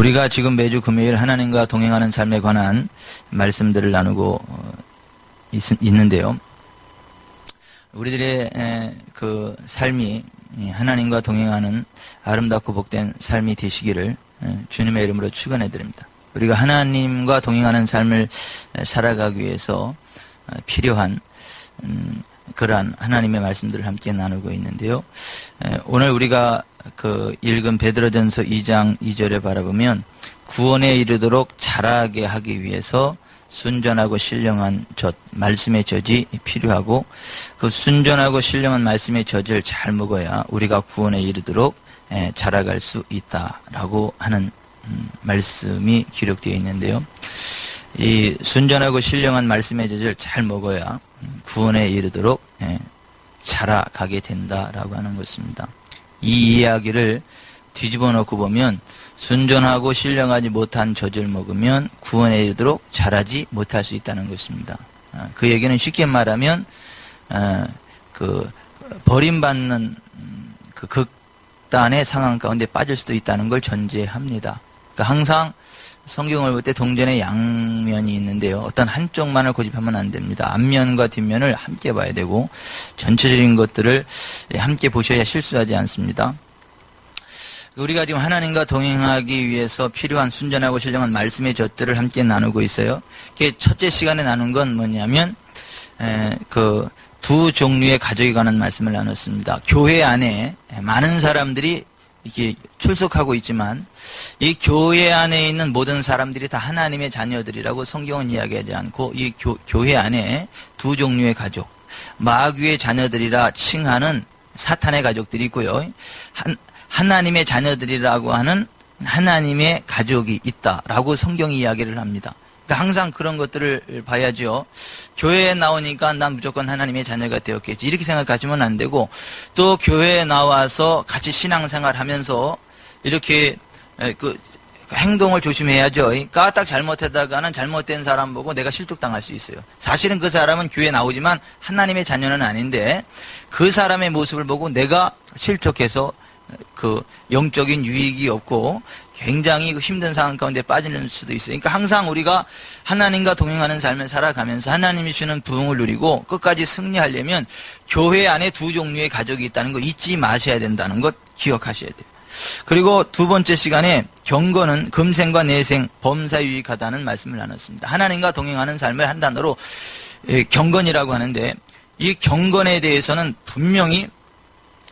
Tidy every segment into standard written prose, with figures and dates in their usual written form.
우리가 지금 매주 금요일 하나님과 동행하는 삶에 관한 말씀들을 나누고 있는데요. 우리들의 그 삶이 하나님과 동행하는 아름답고 복된 삶이 되시기를 주님의 이름으로 축원해 드립니다. 우리가 하나님과 동행하는 삶을 살아가기 위해서 필요한 그러한 하나님의 말씀들을 함께 나누고 있는데요. 오늘 우리가 그 읽은 베드로전서 2장 2절에 바라보면 구원에 이르도록 자라게 하기 위해서 순전하고 신령한 젖, 말씀의 젖이 필요하고 그 순전하고 신령한 말씀의 젖을 잘 먹어야 우리가 구원에 이르도록 자라갈 수 있다라고 하는 말씀이 기록되어 있는데요. 이 순전하고 신령한 말씀의 젖을 잘 먹어야 구원에 이르도록 자라가게 된다라고 하는 것입니다. 이 이야기를 뒤집어 놓고 보면 순전하고 신령하지 못한 젖을 먹으면 구원에 이르도록 자라지 못할 수 있다는 것입니다. 그 얘기는 쉽게 말하면 그 버림받는 그 극단의 상황 가운데 빠질 수도 있다는 걸 전제합니다. 그러니까 항상 성경을 볼 때 동전의 양면이 있는데요. 어떤 한쪽만을 고집하면 안 됩니다. 앞면과 뒷면을 함께 봐야 되고 전체적인 것들을 함께 보셔야 실수하지 않습니다. 우리가 지금 하나님과 동행하기 위해서 필요한 순전하고 신령한 말씀의 젖들을 함께 나누고 있어요. 첫째 시간에 나눈 건 뭐냐면 그 두 종류의 가족에 관한 말씀을 나눴습니다. 교회 안에 많은 사람들이 이렇게 출석하고 있지만 이 교회 안에 있는 모든 사람들이 다 하나님의 자녀들이라고 성경은 이야기하지 않고 이 교회 안에 두 종류의 가족, 마귀의 자녀들이라 칭하는 사탄의 가족들이 있고요. 하나님의 자녀들이라고 하는 하나님의 가족이 있다라고 성경이 이야기를 합니다. 그러니까 항상 그런 것들을 봐야죠. 교회에 나오니까 난 무조건 하나님의 자녀가 되었겠지 이렇게 생각하시면 안 되고 또 교회에 나와서 같이 신앙생활 하면서 이렇게 그 행동을 조심해야죠. 까딱 잘못하다가는 잘못된 사람 보고 내가 실족당할 수 있어요. 사실은 그 사람은 교회에 나오지만 하나님의 자녀는 아닌데 그 사람의 모습을 보고 내가 실족해서 그 영적인 유익이 없고 굉장히 힘든 상황 가운데 빠지는 수도 있어요. 그러니까 항상 우리가 하나님과 동행하는 삶을 살아가면서 하나님이 주는 부흥을 누리고 끝까지 승리하려면 교회 안에 두 종류의 가족이 있다는 거 잊지 마셔야 된다는 것 기억하셔야 돼요. 그리고 두 번째 시간에 경건은 금생과 내생, 범사유익하다는 말씀을 나눴습니다. 하나님과 동행하는 삶을 한 단어로 경건이라고 하는데 이 경건에 대해서는 분명히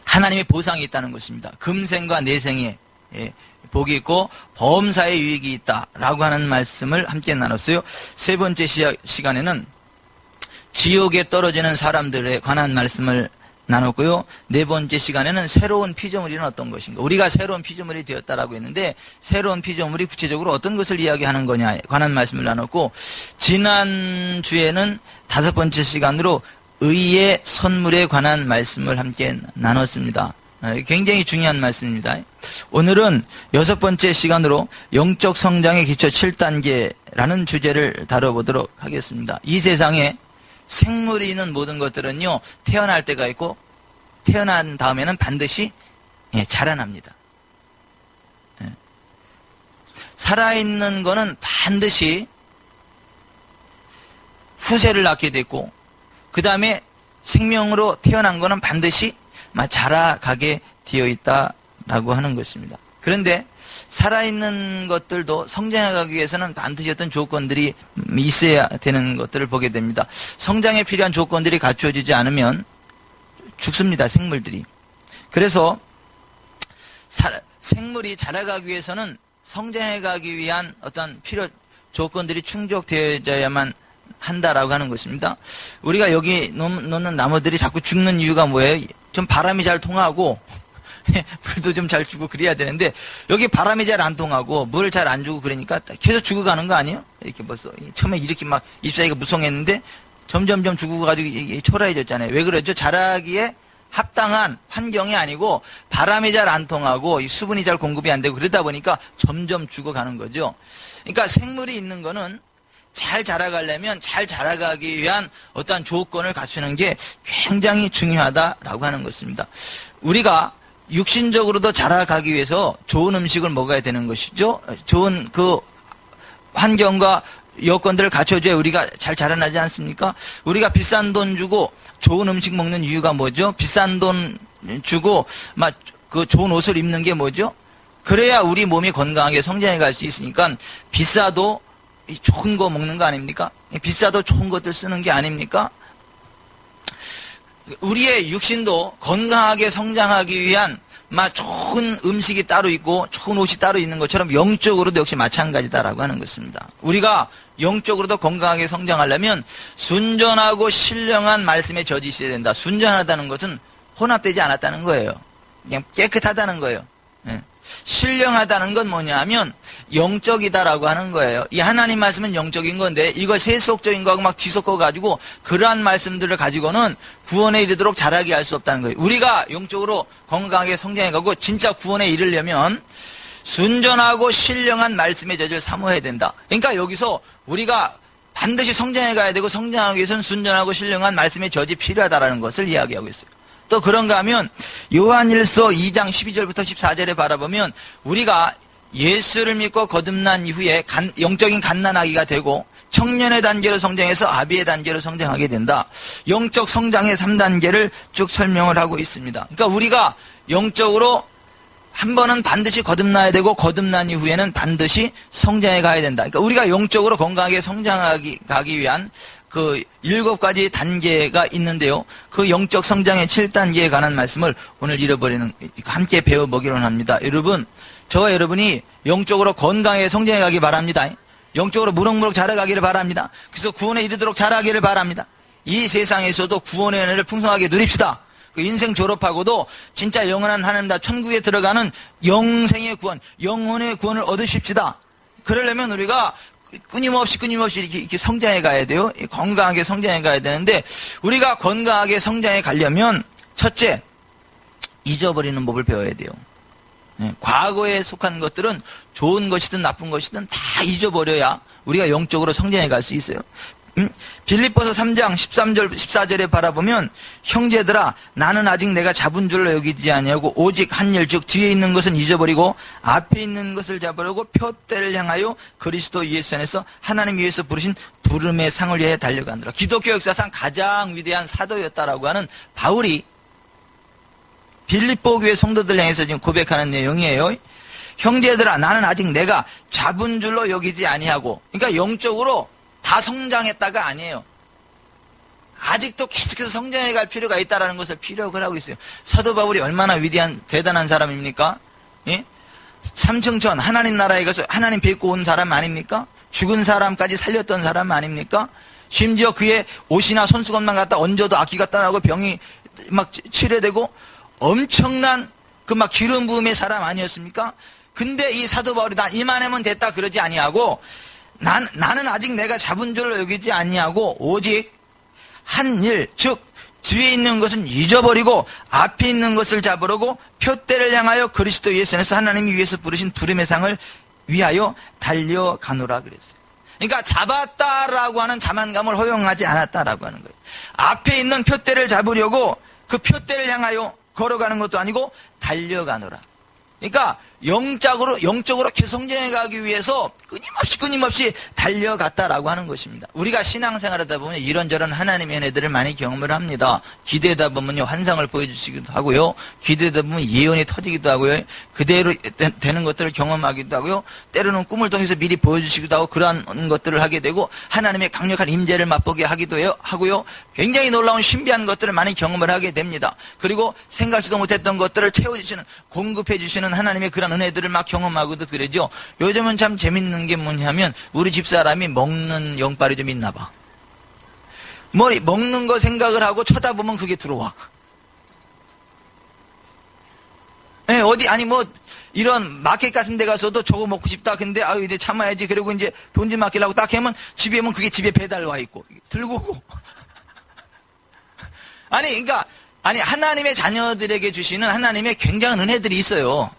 하나님의 보상이 있다는 것입니다. 금생과 내생에 복이 있고 범사의 유익이 있다라고 하는 말씀을 함께 나눴어요. 세 번째 시간에는 지옥에 떨어지는 사람들에 관한 말씀을 나눴고요. 네 번째 시간에는 새로운 피조물이는 어떤 것인가. 우리가 새로운 피조물이 되었다라고 했는데 새로운 피조물이 구체적으로 어떤 것을 이야기하는 거냐에 관한 말씀을 나눴고 지난주에는 다섯 번째 시간으로 의의 선물에 관한 말씀을 함께 나눴습니다. 굉장히 중요한 말씀입니다. 오늘은 여섯 번째 시간으로 영적 성장의 기초 7단계라는 주제를 다뤄보도록 하겠습니다. 이 세상에 생물이 있는 모든 것들은요, 태어날 때가 있고 태어난 다음에는 반드시 자라납니다. 살아있는 거는 반드시 후세를 낳게 됐고 그 다음에 생명으로 태어난 거는 반드시 자라가게 되어 있다라고 하는 것입니다. 그런데 살아있는 것들도 성장해가기 위해서는 반드시 어떤 조건들이 있어야 되는 것들을 보게 됩니다. 성장에 필요한 조건들이 갖추어지지 않으면 죽습니다, 생물들이. 그래서 생물이 자라가기 위해서는 성장해가기 위한 어떤 필요 조건들이 충족되어야만 한다라고 하는 것입니다. 우리가 여기 놓는 나무들이 자꾸 죽는 이유가 뭐예요? 좀 바람이 잘 통하고 물도 좀 잘 주고 그래야 되는데 여기 바람이 잘 안 통하고 물을 잘 안 주고 그러니까 계속 죽어가는 거 아니에요? 이렇게 벌써 처음에 이렇게 막 잎사귀가 무성했는데 점점점 죽어가지고 초라해졌잖아요. 왜 그러죠? 자라기에 합당한 환경이 아니고 바람이 잘 안 통하고 수분이 잘 공급이 안 되고 그러다 보니까 점점 죽어가는 거죠. 그러니까 생물이 있는 거는 잘 자라가려면 잘 자라가기 위한 어떠한 조건을 갖추는 게 굉장히 중요하다라고 하는 것입니다. 우리가 육신적으로도 자라가기 위해서 좋은 음식을 먹어야 되는 것이죠. 좋은 그 환경과 여건들을 갖춰줘야 우리가 잘 자라나지 않습니까? 우리가 비싼 돈 주고 좋은 음식 먹는 이유가 뭐죠? 비싼 돈 주고 막 그 좋은 옷을 입는 게 뭐죠? 그래야 우리 몸이 건강하게 성장해 갈 수 있으니까 비싸도 좋은 거 먹는 거 아닙니까? 비싸도 좋은 것들 쓰는 게 아닙니까? 우리의 육신도 건강하게 성장하기 위한 좋은 음식이 따로 있고 좋은 옷이 따로 있는 것처럼 영적으로도 역시 마찬가지다라고 하는 것입니다. 우리가 영적으로도 건강하게 성장하려면 순전하고 신령한 말씀에 젖이 있어야 된다. 순전하다는 것은 혼합되지 않았다는 거예요. 그냥 깨끗하다는 거예요. 신령하다는 건 뭐냐 하면 영적이다라고 하는 거예요. 이 하나님 말씀은 영적인 건데 이걸 세속적인 거하고 막 뒤섞어가지고 그러한 말씀들을 가지고는 구원에 이르도록 자라게 할 수 없다는 거예요. 우리가 영적으로 건강하게 성장해가고 진짜 구원에 이르려면 순전하고 신령한 말씀의 젖을 사모해야 된다. 그러니까 여기서 우리가 반드시 성장해 가야 되고 성장하기 위해서는 순전하고 신령한 말씀의 젖이 필요하다라는 것을 이야기하고 있어요. 또 그런가 하면 요한일서 2장 12절부터 14절에 바라보면 우리가 예수를 믿고 거듭난 이후에 영적인 갓난아기가 되고 청년의 단계로 성장해서 아비의 단계로 성장하게 된다. 영적 성장의 3단계를 쭉 설명을 하고 있습니다. 그러니까 우리가 영적으로 한 번은 반드시 거듭나야 되고 거듭난 이후에는 반드시 성장해 가야 된다. 그러니까 우리가 영적으로 건강하게 가기 위한 그 7가지 단계가 있는데요. 그 영적 성장의 7단계에 관한 말씀을 오늘 함께 배워보기로 합니다. 여러분, 저와 여러분이 영적으로 건강하게 성장해 가기 바랍니다. 영적으로 무럭무럭 자라가기를 바랍니다. 그래서 구원에 이르도록 자라기를 바랍니다. 이 세상에서도 구원의 은혜를 풍성하게 누립시다. 그 인생 졸업하고도 진짜 영원한 하나님 천국에 들어가는 영생의 구원, 영혼의 구원을 얻으십시다. 그러려면 우리가 끊임없이 이렇게 성장해 가야 돼요. 건강하게 성장해 가야 되는데 우리가 건강하게 성장해 가려면 첫째, 잊어버리는 법을 배워야 돼요. 과거에 속한 것들은 좋은 것이든 나쁜 것이든 다 잊어버려야 우리가 영적으로 성장해 갈 수 있어요. 빌립보서 3장 13절 14절에 바라보면 형제들아 나는 아직 내가 잡은 줄로 여기지 아니하고 오직 한 일 즉 뒤에 있는 것은 잊어버리고 앞에 있는 것을 잡으려고 표대를 향하여 그리스도 예수 안에서 하나님 위에서 부르신 부름의 상을 위해 달려가느라. 기독교 역사상 가장 위대한 사도였다라고 하는 바울이 빌립보 교회 성도들 향해서 지금 고백하는 내용이에요. 형제들아 나는 아직 내가 잡은 줄로 여기지 아니하고, 그러니까 영적으로 다 성장했다가 아니에요. 아직도 계속해서 성장해 갈 필요가 있다는 것을 피력을 하고 있어요. 사도 바울이 얼마나 위대한 대단한 사람입니까? 예? 삼층천 하나님 나라에 가서 하나님 뵙고 온 사람 아닙니까? 죽은 사람까지 살렸던 사람 아닙니까? 심지어 그의 옷이나 손수건만 갖다 얹어도 악기가 떠나고 병이 막 치료되고 엄청난 그 막 기름 부음의 사람 아니었습니까? 근데 이 사도 바울이 나 이만하면 됐다 그러지 아니하고 나는 아직 내가 잡은 줄로 여기지 아니하고 오직 한 일, 즉 뒤에 있는 것은 잊어버리고 앞에 있는 것을 잡으려고 표대를 향하여 그리스도 예수 안에서 하나님이 위에서 부르신 부름의 상을 위하여 달려가노라 그랬어요. 그러니까 잡았다라고 하는 자만감을 허용하지 않았다라고 하는 거예요. 앞에 있는 표대를 잡으려고 그 표대를 향하여 걸어가는 것도 아니고 달려가노라. 그러니까 영적으로 성장해 가기 위해서 끊임없이 달려갔다라고 하는 것입니다. 우리가 신앙생활하다 보면 이런저런 하나님의 은혜들을 많이 경험을 합니다. 기도하다 보면요 환상을 보여주시기도 하고요, 기도하다 보면 예언이 터지기도 하고요, 그대로 되는 것들을 경험하기도 하고요, 때로는 꿈을 통해서 미리 보여주시기도 하고 그러한 것들을 하게 되고 하나님의 강력한 임재를 맛보게 하기도 하고요, 굉장히 놀라운 신비한 것들을 많이 경험을 하게 됩니다. 그리고 생각지도 못했던 것들을 채워주시는, 공급해 주시는 하나님의 그런 은혜들을 막 경험하고도 그러죠. 요즘은 참 재밌는 게 뭐냐면 우리 집사람이 먹는 영빨이 좀 있나 봐. 먹는 거 생각을 하고 쳐다보면 그게 들어와. 네, 이런 마켓 같은 데 가서도 저거 먹고 싶다. 근데 이제 참아야지. 그리고 이제 돈 좀 맡기려고 딱 하면 집에 오면 그게 집에 배달 와 있고 들고 오고. 그러니까 하나님의 자녀들에게 주시는 하나님의 굉장한 은혜들이 있어요.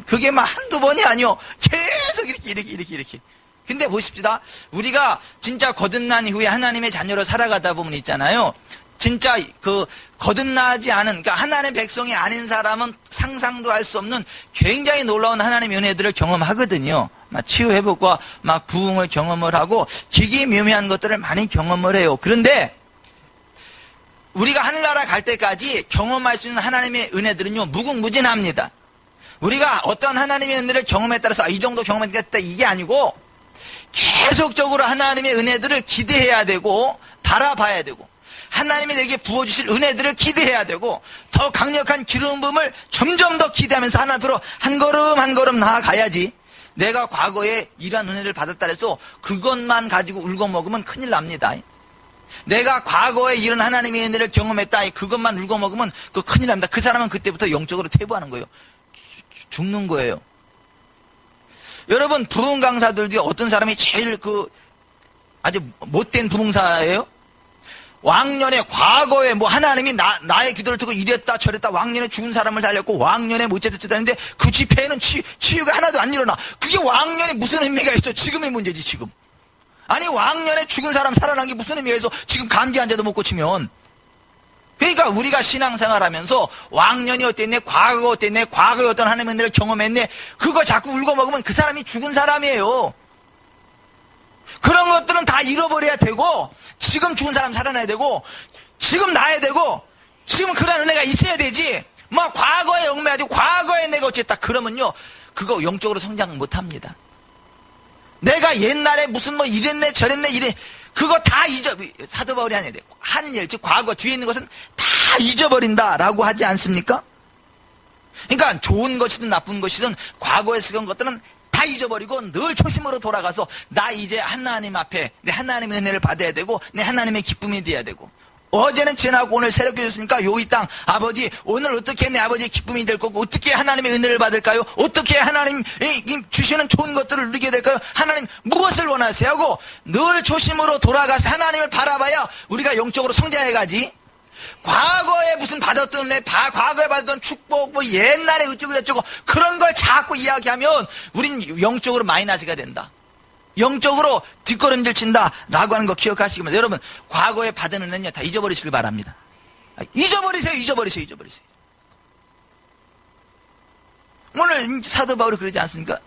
그게 막 한두 번이 아니요. 계속 이렇게. 근데 보십시다. 우리가 진짜 거듭난 이후에 하나님의 자녀로 살아가다 보면 있잖아요. 진짜 거듭나지 않은, 그러니까 하나님의 백성이 아닌 사람은 상상도 할 수 없는 굉장히 놀라운 하나님의 은혜들을 경험하거든요. 막 치유회복과 막 부흥을 경험을 하고 기기묘미한 것들을 많이 경험을 해요. 그런데 우리가 하늘나라 갈 때까지 경험할 수 있는 하나님의 은혜들은요, 무궁무진합니다. 우리가 어떤 하나님의 은혜를 경험에 따라서 이 정도 경험했다 이게 아니고 계속적으로 하나님의 은혜들을 기대해야 되고 바라봐야 되고 하나님이 내게 부어주실 은혜들을 기대해야 되고 더 강력한 기름 부음을 점점 더 기대하면서 하나님 앞으로 한 걸음 한 걸음 나아가야지. 내가 과거에 이러한 은혜를 받았다 해서 그것만 가지고 울고 먹으면 큰일 납니다. 내가 과거에 이런 하나님의 은혜를 경험했다, 그것만 울고 먹으면 그 큰일 납니다. 그 사람은 그때부터 영적으로 퇴보하는 거예요. 죽는 거예요. 여러분, 부흥 강사들 중에 어떤 사람이 제일 아주 못된 부흥사예요? 왕년에, 과거에 하나님이 나의 기도를 듣고 이랬다 저랬다, 왕년에 죽은 사람을 살렸고 왕년에 못죄도 했는데 그 집회에는 치유가 하나도 안 일어나. 그게 왕년에 무슨 의미가 있어? 지금의 문제지, 지금. 아니, 왕년에 죽은 사람 살아난 게 무슨 의미가 있어? 지금 감기 환자도 못 고치면. 그러니까 우리가 신앙생활 하면서 왕년이 어땠네, 과거가 어땠네, 과거에 어떤 하나님의 은혜를 경험했네, 그거 자꾸 울고 먹으면 그 사람이 죽은 사람이에요. 그런 것들은 다 잃어버려야 되고, 지금 죽은 사람 살아나야 되고, 지금 나야 되고, 지금 그런 은혜가 있어야 되지. 과거에 얽매가지고 과거에 내가 어쨌다 그러면요, 그거 영적으로 성장 못 합니다. 내가 옛날에 무슨 이랬네 저랬네 이래, 그거 다 사도 바울이 하냐, 한 일, 즉 과거 뒤에 있는 것은 다 잊어버린다라고 하지 않습니까? 그러니까 좋은 것이든 나쁜 것이든 과거에 쓰던 것들은 다 잊어버리고 늘 초심으로 돌아가서 나 이제 하나님 앞에 내 하나님의 은혜를 받아야 되고 내 하나님의 기쁨이 돼야 되고, 어제는 지나고 오늘 새롭게 줬으니까 여기 땅 아버지 오늘 어떻게 내 아버지의 기쁨이 될 거고 어떻게 하나님의 은혜를 받을까요? 어떻게 하나님 주시는 좋은 것들을 누리게 될까요? 하나님 무엇을 원하세요? 하고 늘 초심으로 돌아가서 하나님을 바라봐야 우리가 영적으로 성장해가지. 과거에 무슨 받았던 은혜, 과거에 받았던 축복, 옛날에 어쩌고 저쩌고 그런 걸 자꾸 이야기하면 우린 영적으로 마이너스가 된다. 영적으로 뒷걸음질 친다라고 하는 거 기억하시기 바랍니다. 여러분, 과거에 받은 은혜는요 다 잊어버리시길 바랍니다. 잊어버리세요. 오늘 사도 바울이 그러지 않습니까?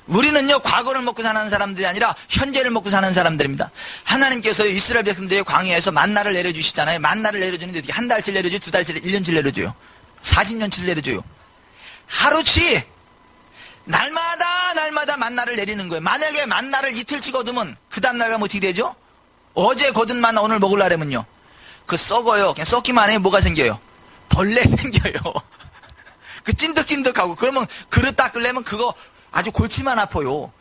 우리는요 과거를 먹고 사는 사람들이 아니라 현재를 먹고 사는 사람들입니다. 하나님께서 이스라엘 백성들의 광야에서 만나를 내려주시잖아요. 만나를 내려주는데 어떻게 한 달치 내려줘요? 두 달치, 1년치 내려줘요? 40년치를 내려줘요? 하루치 날마다 만나를 내리는 거예요. 만약에 만나를 이틀치 거두면 그 다음날 가면 어떻게 되죠? 어제 거둔 만나 오늘 먹으려면요 그 썩어요. 그냥 썩기만 해. 뭐가 생겨요? 벌레 생겨요. 그 찐득찐득하고. 그러면 그릇 닦으려면 그거 아주 골치만 아파요.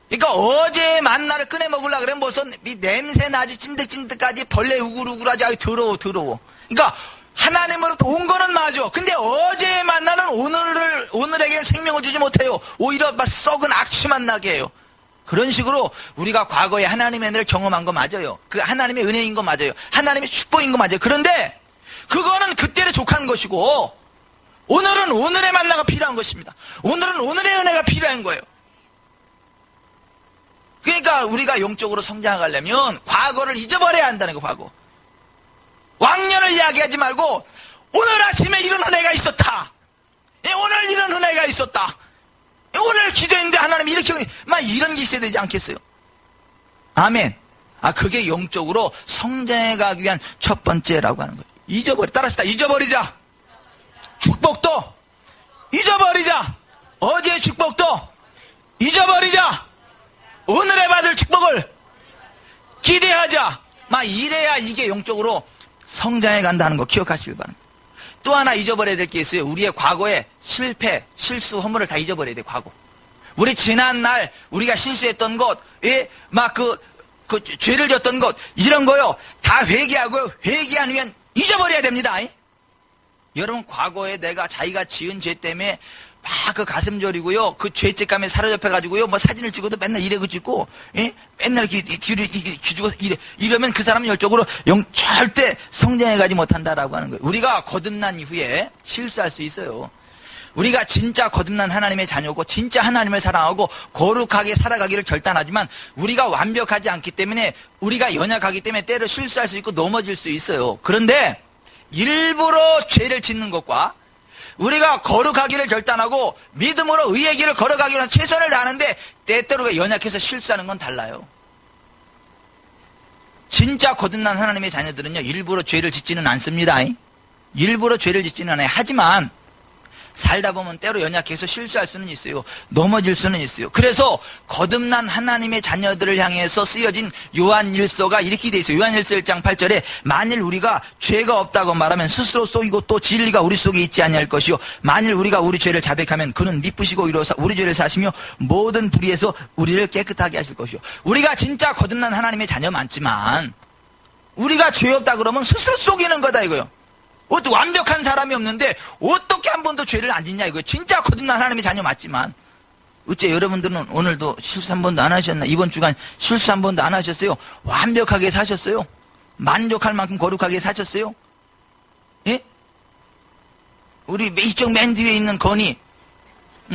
그러니까 어제 만나를 꺼내 먹으려고 그러면 무슨 냄새 나지, 찐득찐득하지, 벌레 우글우글하지, 아주 더러워. 그러니까 하나님으로부터 온 거는 맞아. 근데 어제의 만나는 오늘에겐 생명을 주지 못해요. 오히려 막 썩은 악취만 나게 해요. 그런 식으로 우리가 과거에 하나님의 은혜를 경험한 거 맞아요. 그 하나님의 은혜인 거 맞아요. 하나님의 축복인 거 맞아요. 그런데 그거는 그때를 족한 것이고 오늘은 오늘의 만나가 필요한 것입니다. 오늘은 오늘의 은혜가 필요한 거예요. 그러니까 우리가 영적으로 성장하려면 과거를 잊어버려야 한다는 거. 과거 왕년을 이야기하지 말고 오늘 아침에 이런 은혜가 있었다. 오늘 이런 은혜가 있었다. 오늘 기도했는데 하나님 이렇게 막 이런 게 있어야 되지 않겠어요? 아멘. 그게 영적으로 성장해가기 위한 첫 번째라고 하는 거예요. 따라합시다. 잊어버리자. 축복도 잊어버리자. 어제의 축복도 잊어버리자. 오늘에 받을 축복을 기대하자. 막 이래야 이게 영적으로 성장해 간다는 거 기억하시길 바랍니다. 또 하나 잊어버려야 될 게 있어요. 우리의 과거의 실패, 실수, 허물을 다 잊어버려야 돼. 과거. 우리 지난날 우리가 실수했던 것, 막 그 죄를 졌던 것, 이런 거요 다 회개하고 회개한 후엔 잊어버려야 됩니다. 여러분, 과거에 자기가 지은 죄 때문에 막 그 가슴 저리고요, 그 죄책감에 사로잡혀가지고요, 사진을 찍어도 맨날 이래 찍고, 맨날 이렇게 뒤를 기주고 이러면 그 사람은 열적으로 절대 성장해가지 못한다라고 하는 거예요. 우리가 거듭난 이후에 실수할 수 있어요. 우리가 진짜 거듭난 하나님의 자녀고 진짜 하나님을 사랑하고 거룩하게 살아가기를 결단하지만 우리가 완벽하지 않기 때문에 우리가 연약하기 때문에 때로 실수할 수 있고 넘어질 수 있어요. 그런데 일부러 죄를 짓는 것과 우리가 거룩하기를 결단하고 믿음으로 의의 길을 걸어가기 위한 최선을 다하는데 때때로 연약해서 실수하는 건 달라요. 진짜 거듭난 하나님의 자녀들은요, 일부러 죄를 짓지는 않습니다. 일부러 죄를 짓지는 않아요. 하지만 살다 보면 때로 연약해서 실수할 수는 있어요. 넘어질 수는 있어요. 그래서 거듭난 하나님의 자녀들을 향해서 쓰여진 요한일서가 이렇게 돼 있어요. 요한일서 1장 8절에 만일 우리가 죄가 없다고 말하면 스스로 속이고 또 진리가 우리 속에 있지 아니할 것이요 만일 우리가 우리 죄를 자백하면 그는 미쁘시고 우리 죄를 사시며 모든 불의에서 우리를 깨끗하게 하실 것이요. 우리가 진짜 거듭난 하나님의 자녀 많지만 우리가 죄 없다 그러면 스스로 속이는 거다 이거요. 완벽한 사람이 없는데 어떻게 한 번도 죄를 안 짓냐 이거예요. 진짜 거듭난 하나님의 자녀 맞지만 어째 여러분들은 오늘도 실수 한 번도 안 하셨나? 이번 주간 실수 한 번도 안 하셨어요? 완벽하게 사셨어요? 만족할 만큼 거룩하게 사셨어요? 예? 우리 이쪽 맨 뒤에 있는 건이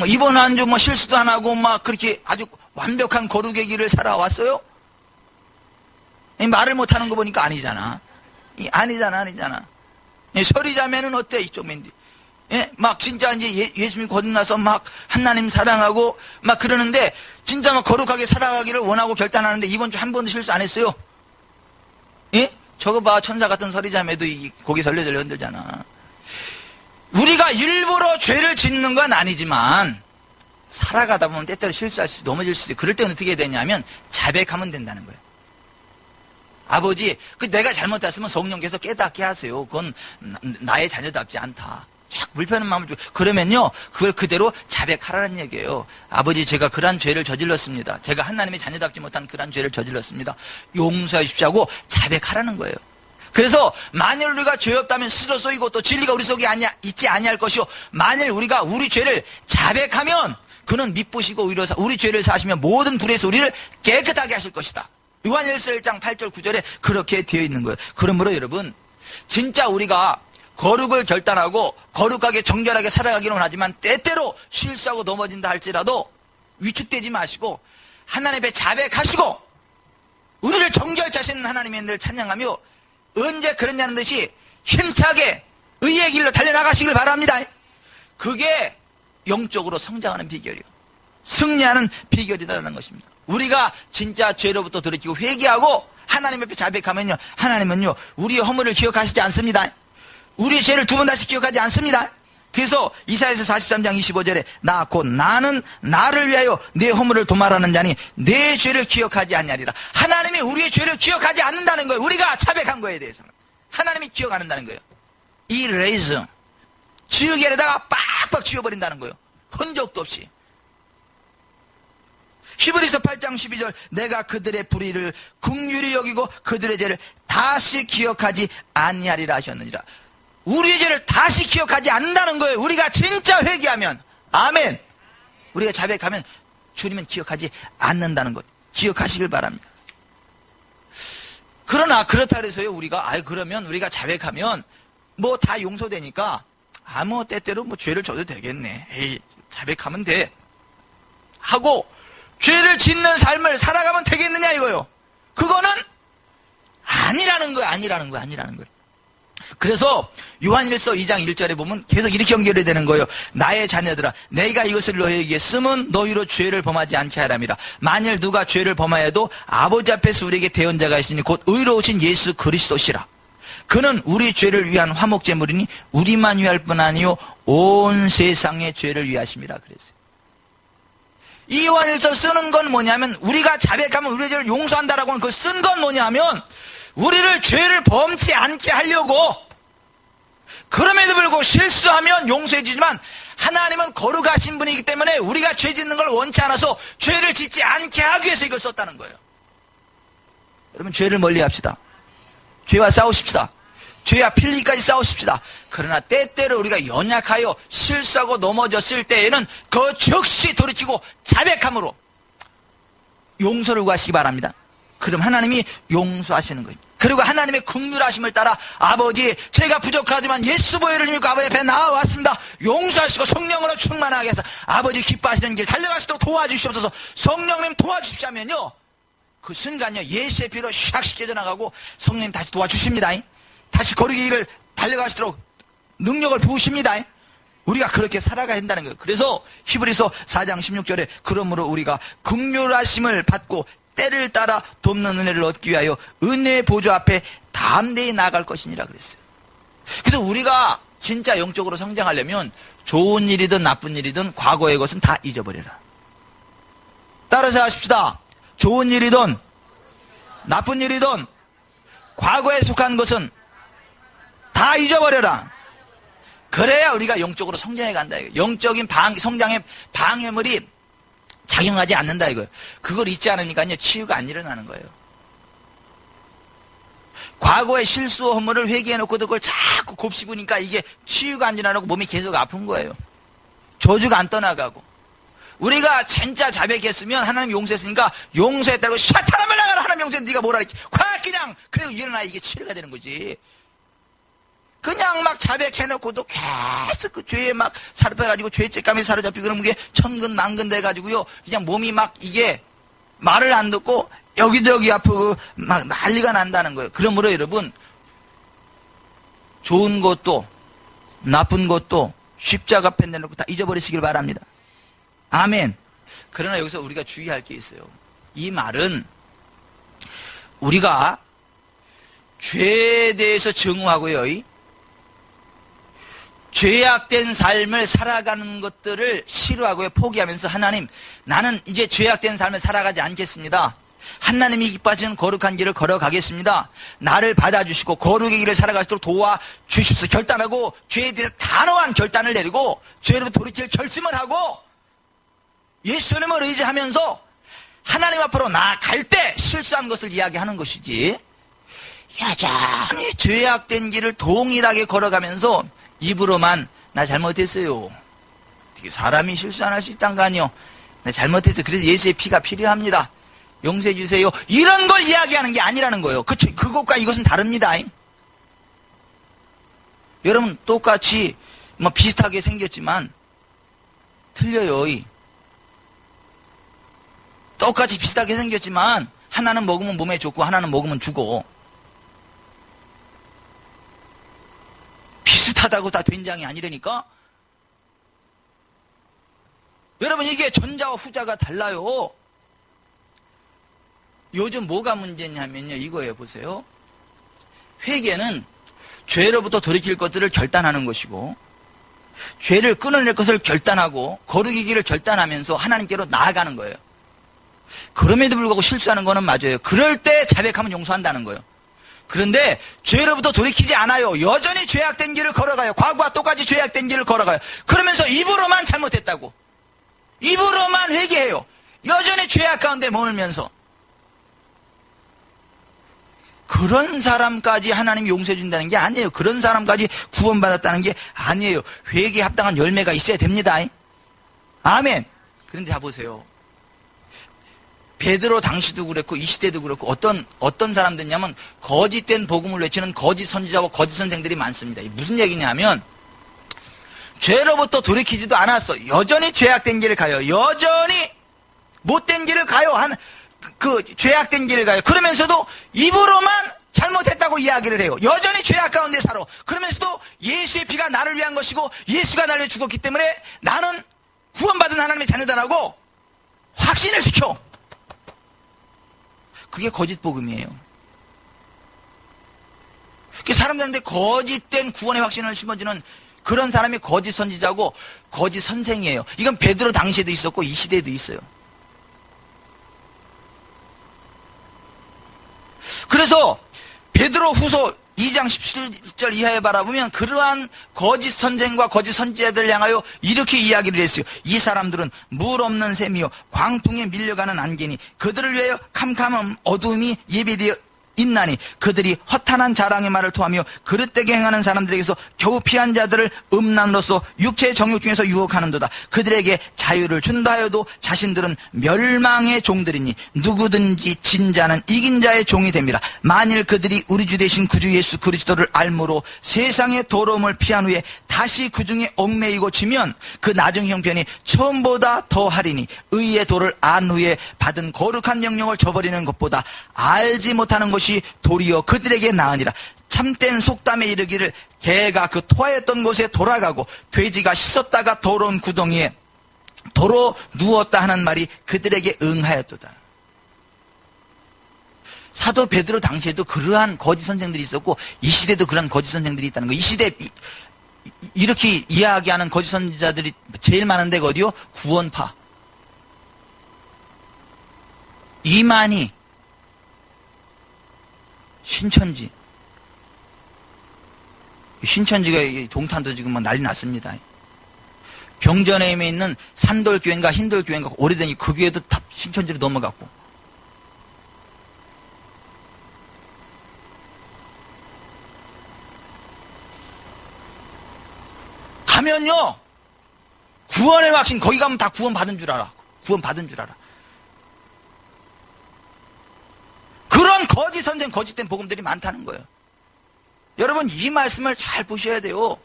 이번 한 주 실수도 안 하고 그렇게 아주 완벽한 거룩의 길을 살아왔어요? 말을 못하는 거 보니까 아니잖아. 아니잖아. 서리자매는 어때? 이쪽 맨 뒤. 예? 진짜 이제 예수님이 거듭나서 하나님 사랑하고 그러는데 진짜 거룩하게 살아가기를 원하고 결단하는데 이번 주 한 번도 실수 안 했어요? 예? 저거 봐. 천사 같은 서리자매도 고개 절레절레 흔들잖아. 우리가 일부러 죄를 짓는 건 아니지만 살아가다 보면 때때로 실수할 수 있어. 넘어질 수 있어. 그럴 때는 어떻게 해야 되냐면 자백하면 된다는 거예요. 아버지, 내가 잘못했으면 성령께서 깨닫게 하세요. 그건 나의 자녀답지 않다. 자꾸 불편한 마음을 주고 그러면요 그걸 그대로 자백하라는 얘기예요. 아버지, 제가 그러한 죄를 저질렀습니다. 제가 하나님의 자녀답지 못한 그러한 죄를 저질렀습니다. 용서해 주십시오 하고 자백하라는 거예요. 그래서 만일 우리가 죄 없다면 스스로 쏘이고 또 진리가 우리 속에 있지 아니할 것이요 만일 우리가 우리 죄를 자백하면 그는 미쁘시고 우리 죄를 사시며 모든 불에서 우리를 깨끗하게 하실 것이다. 요한일서 1장 8절 9절에 그렇게 되어 있는 거예요. 그러므로 여러분 진짜 우리가 거룩을 결단하고 거룩하게 정결하게 살아가기는 하지만 때때로 실수하고 넘어진다 할지라도 위축되지 마시고 하나님 앞에 자백하시고 우리를 정결케 하시는 하나님의 은혜를 찬양하며 언제 그러냐는 듯이 힘차게 의의 길로 달려나가시길 바랍니다. 그게 영적으로 성장하는 비결이요 승리하는 비결이라는 것입니다. 우리가 진짜 죄로부터 돌이키고 회개하고 하나님 앞에 자백하면요 하나님은요 우리의 허물을 기억하시지 않습니다. 우리의 죄를 두 번 다시 기억하지 않습니다. 그래서 이사야서 43장 25절에 나는 나를 위하여 내 허물을 도말하는 자니 내 죄를 기억하지 않냐리라. 하나님이 우리의 죄를 기억하지 않는다는 거예요. 우리가 자백한 거에 대해서는 하나님이 기억 안 한다는 거예요. 이레이즈 지우개에다가 빡빡 지워버린다는 거예요. 흔적도 없이. 히브리서 8장 12절 내가 그들의 불의를 긍휼히 여기고 그들의 죄를 다시 기억하지 아니하리라 하셨느니라. 우리의 죄를 다시 기억하지 않는다는 거예요. 우리가 진짜 회개하면 아멘. 우리가 자백하면 주님은 기억하지 않는다는 것 기억하시길 바랍니다. 그러나 그렇다 그래서요 우리가 그러면 우리가 자백하면 다 용서되니까 때때로 죄를 져도 되겠네. 에이, 자백하면 돼 하고 죄를 짓는 삶을 살아가면 되겠느냐 이거요. 그거는 아니라는 거예요. 그래서 요한일서 2장 1절에 보면 계속 이렇게 연결이 되는 거예요. 나의 자녀들아 내가 이것을 너희에게 쓰면 너희로 죄를 범하지 않게 하람이라. 만일 누가 죄를 범하여도 아버지 앞에서 우리에게 대언자가 있으니 곧 의로우신 예수 그리스도시라. 그는 우리 죄를 위한 화목제물이니 우리만 위할 뿐 아니요 온 세상의 죄를 위하심이라 그랬어요. 이 요한일서 쓰는 건 뭐냐면 우리가 자백하면 우리의 죄를 용서한다라고 하는 그 쓴 건 뭐냐면 우리를 죄를 범치 않게 하려고 그럼에도 불구하고 실수하면 용서해 주지만 하나님은 거룩하신 분이기 때문에 우리가 죄 짓는 걸 원치 않아서 죄를 짓지 않게 하기 위해서 이걸 썼다는 거예요. 여러분 죄를 멀리합시다. 죄와 싸우십시다. 죄와 필리까지 싸우십시다. 그러나 때때로 우리가 연약하여 실수하고 넘어졌을 때에는 그 즉시 돌이키고 자백함으로 용서를 구하시기 바랍니다. 그럼 하나님이 용서하시는 거예요. 그리고 하나님의 긍휼하심을 따라 아버지 제가 부족하지만 예수 보혈을 믿고 아버지 앞에 나와왔습니다. 용서하시고 성령으로 충만하게 해서 아버지 기뻐하시는 길 달려갈 수 있도록 도와주시옵소서. 성령님 도와주십시오 하면요, 그 순간요 예수의 피로 샥 씻겨져 나가고 성령님 다시 도와주십니다. 다시 거룩의 길을 달려갈 수 있도록 능력을 부으십니다. 우리가 그렇게 살아가야 한다는 거예요. 그래서 히브리서 4장 16절에 그러므로 우리가 긍휼하심을 받고 때를 따라 돕는 은혜를 얻기 위하여 은혜의 보좌 앞에 담대히 나아갈 것이니라 그랬어요. 그래서 우리가 진짜 영적으로 성장하려면 좋은 일이든 나쁜 일이든 과거의 것은 다 잊어버려라. 따라서 하십시다. 좋은 일이든 나쁜 일이든 과거에 속한 것은 다 잊어버려라. 그래야 우리가 영적으로 성장해 간다 이거예요. 영적인 성장의 방해물이 작용하지 않는다 이거예요. 그걸 잊지 않으니까요 치유가 안 일어나는 거예요. 과거의 실수 허물을 회개해놓고도 그걸 자꾸 곱씹으니까 이게 치유가 안 일어나고 몸이 계속 아픈 거예요. 저주가 안 떠나가고. 우리가 진짜 자백했으면 하나님 용서했으니까 용서했다고 샤탄하면 나가라. 하나님 용서했는데 네가 뭐라 했지? 확 그냥 그리고 일어나 이게 치료가 되는 거지. 그냥 막 자백해놓고도 계속 그 죄에 막 사로잡혀가지고 죄책감에 사로잡히고 그러면 그게 천근만근 돼가지고요. 그냥 몸이 막 이게 말을 안 듣고 여기저기 아프고 막 난리가 난다는 거예요. 그러므로 여러분 좋은 것도 나쁜 것도 십자가 앞에 내놓고 다 잊어버리시길 바랍니다. 아멘. 그러나 여기서 우리가 주의할 게 있어요. 이 말은 우리가 죄에 대해서 증오하고요. 죄악된 삶을 살아가는 것들을 싫어하고요. 포기하면서 하나님 나는 이제 죄악된 삶을 살아가지 않겠습니다. 하나님이 기뻐하시는 거룩한 길을 걸어가겠습니다. 나를 받아주시고 거룩의 길을 살아갈 수 있도록 도와주십시오. 결단하고 죄에 대해서 단호한 결단을 내리고 죄로부터 돌이킬 결심을 하고 예수님을 의지하면서 하나님 앞으로 나아갈 때 실수한 것을 이야기하는 것이지 여전히 죄악된 길을 동일하게 걸어가면서 입으로만 나 잘못했어요. 사람이 실수 안 할 수 있단 거 아니요. 나 잘못했어요. 그래서 예수의 피가 필요합니다. 용서해 주세요. 이런 걸 이야기하는 게 아니라는 거예요. 그것과 이것은 다릅니다. 여러분 똑같이 뭐 비슷하게 생겼지만 틀려요. 똑같이 비슷하게 생겼지만 하나는 먹으면 몸에 좋고 하나는 먹으면 죽어. 비슷하다고 다 된장이 아니라니까. 여러분 이게 전자와 후자가 달라요. 요즘 뭐가 문제냐면요 이거예요. 보세요. 회개는 죄로부터 돌이킬 것들을 결단하는 것이고 죄를 끊어낼 것을 결단하고 거룩의 길을 결단하면서 하나님께로 나아가는 거예요. 그럼에도 불구하고 실수하는 거는 맞아요. 그럴 때 자백하면 용서한다는 거예요. 그런데 죄로부터 돌이키지 않아요. 여전히 죄악된 길을 걸어가요. 과거와 똑같이 죄악된 길을 걸어가요. 그러면서 입으로만 잘못했다고 입으로만 회개해요. 여전히 죄악 가운데 머물면서 그런 사람까지 하나님이 용서해 준다는 게 아니에요. 그런 사람까지 구원받았다는 게 아니에요. 회개에 합당한 열매가 있어야 됩니다. 아멘. 그런데 자 보세요. 베드로 당시도 그랬고 이 시대도 그렇고 어떤 사람들이냐면 거짓된 복음을 외치는 거짓 선지자와 거짓 선생들이 많습니다. 무슨 얘기냐면 죄로부터 돌이키지도 않았어. 여전히 죄악된 길을 가요. 여전히 못된 길을 가요. 그 죄악된 길을 가요. 그러면서도 입으로만 잘못했다고 이야기를 해요. 여전히 죄악 가운데 살아. 그러면서도 예수의 피가 나를 위한 것이고 예수가 나를 위해 죽었기 때문에 나는 구원받은 하나님의 자녀다라고 확신을 시켜. 그게 거짓 복음이에요. 사람들한테 거짓된 구원의 확신을 심어주는 그런 사람이 거짓 선지자고 거짓 선생이에요. 이건 베드로 당시에도 있었고 이 시대에도 있어요. 그래서 베드로 후서 2장 17절 이하에 바라보면 그러한 거짓 선생과 거짓 선지자들을 향하여 이렇게 이야기를 했어요. 이 사람들은 물 없는 샘이요 광풍에 밀려가는 안개니 그들을 위하여 캄캄한 어두움이 예비되어 있나니 그들이 허탄한 자랑의 말을 토하며 그릇되게 행하는 사람들에게서 겨우 피한 자들을 음란으로서 육체의 정욕 중에서 유혹하는도다. 그들에게 자유를 준다 하여도 자신들은 멸망의 종들이니 누구든지 진 자는 이긴 자의 종이 됩니다. 만일 그들이 우리 주 되신 구주 예수 그리스도를 알므로 세상의 더러움을 피한 후에 다시 그 중에 얽매이고 지면 그 나중 형편이 처음보다 더하리니 의의 도를 안 후에 받은 거룩한 명령을 저버리는 것보다 알지 못하는 것이 도리어 그들에게 나으니라. 참된 속담에 이르기를 개가 그 토하였던 곳에 돌아가고 돼지가 씻었다가 더러운 구덩이에 도로 누웠다 하는 말이 그들에게 응하였도다. 사도 베드로 당시에도 그러한 거짓 선생들이 있었고 이 시대도 그러한 거짓 선생들이 있다는 거예요. 이 시대 이렇게 이야기하는 거짓 선지자들이 제일 많은 데가 어디요? 구원파. 이만희, 신천지. 신천지가 동탄도 지금 막 난리 났습니다. 병전에 있는 산돌교회인가 흰돌교회인가 오래된 그 교회도 다 신천지로 넘어갔고. 가면요, 구원의 확신, 거기 가면 다 구원 받은 줄 알아. 구원 받은 줄 알아. 그런 거짓 선생, 거짓된 복음들이 많다는 거예요. 여러분, 이 말씀을 잘 보셔야 돼요.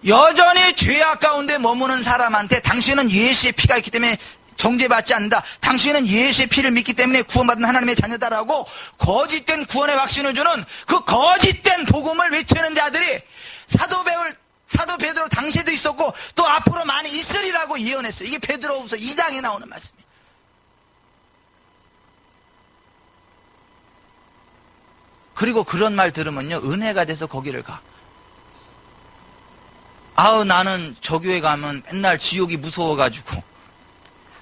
여전히 죄악 가운데 머무는 사람한테 당신은 예수의 피가 있기 때문에 정죄받지 않는다. 당신은 예수의 피를 믿기 때문에 구원받은 하나님의 자녀다라고 거짓된 구원의 확신을 주는 그 거짓된 복음을 외치는 자들이 사도 베드로 당시에도 있었고 또 앞으로 많이 있으리라고 예언했어요. 이게 베드로후서 2장에 나오는 말씀이에요. 그리고 그런 말 들으면요, 은혜가 돼서 거기를 가. 아우, 나는 저 교회 가면 맨날 지옥이 무서워가지고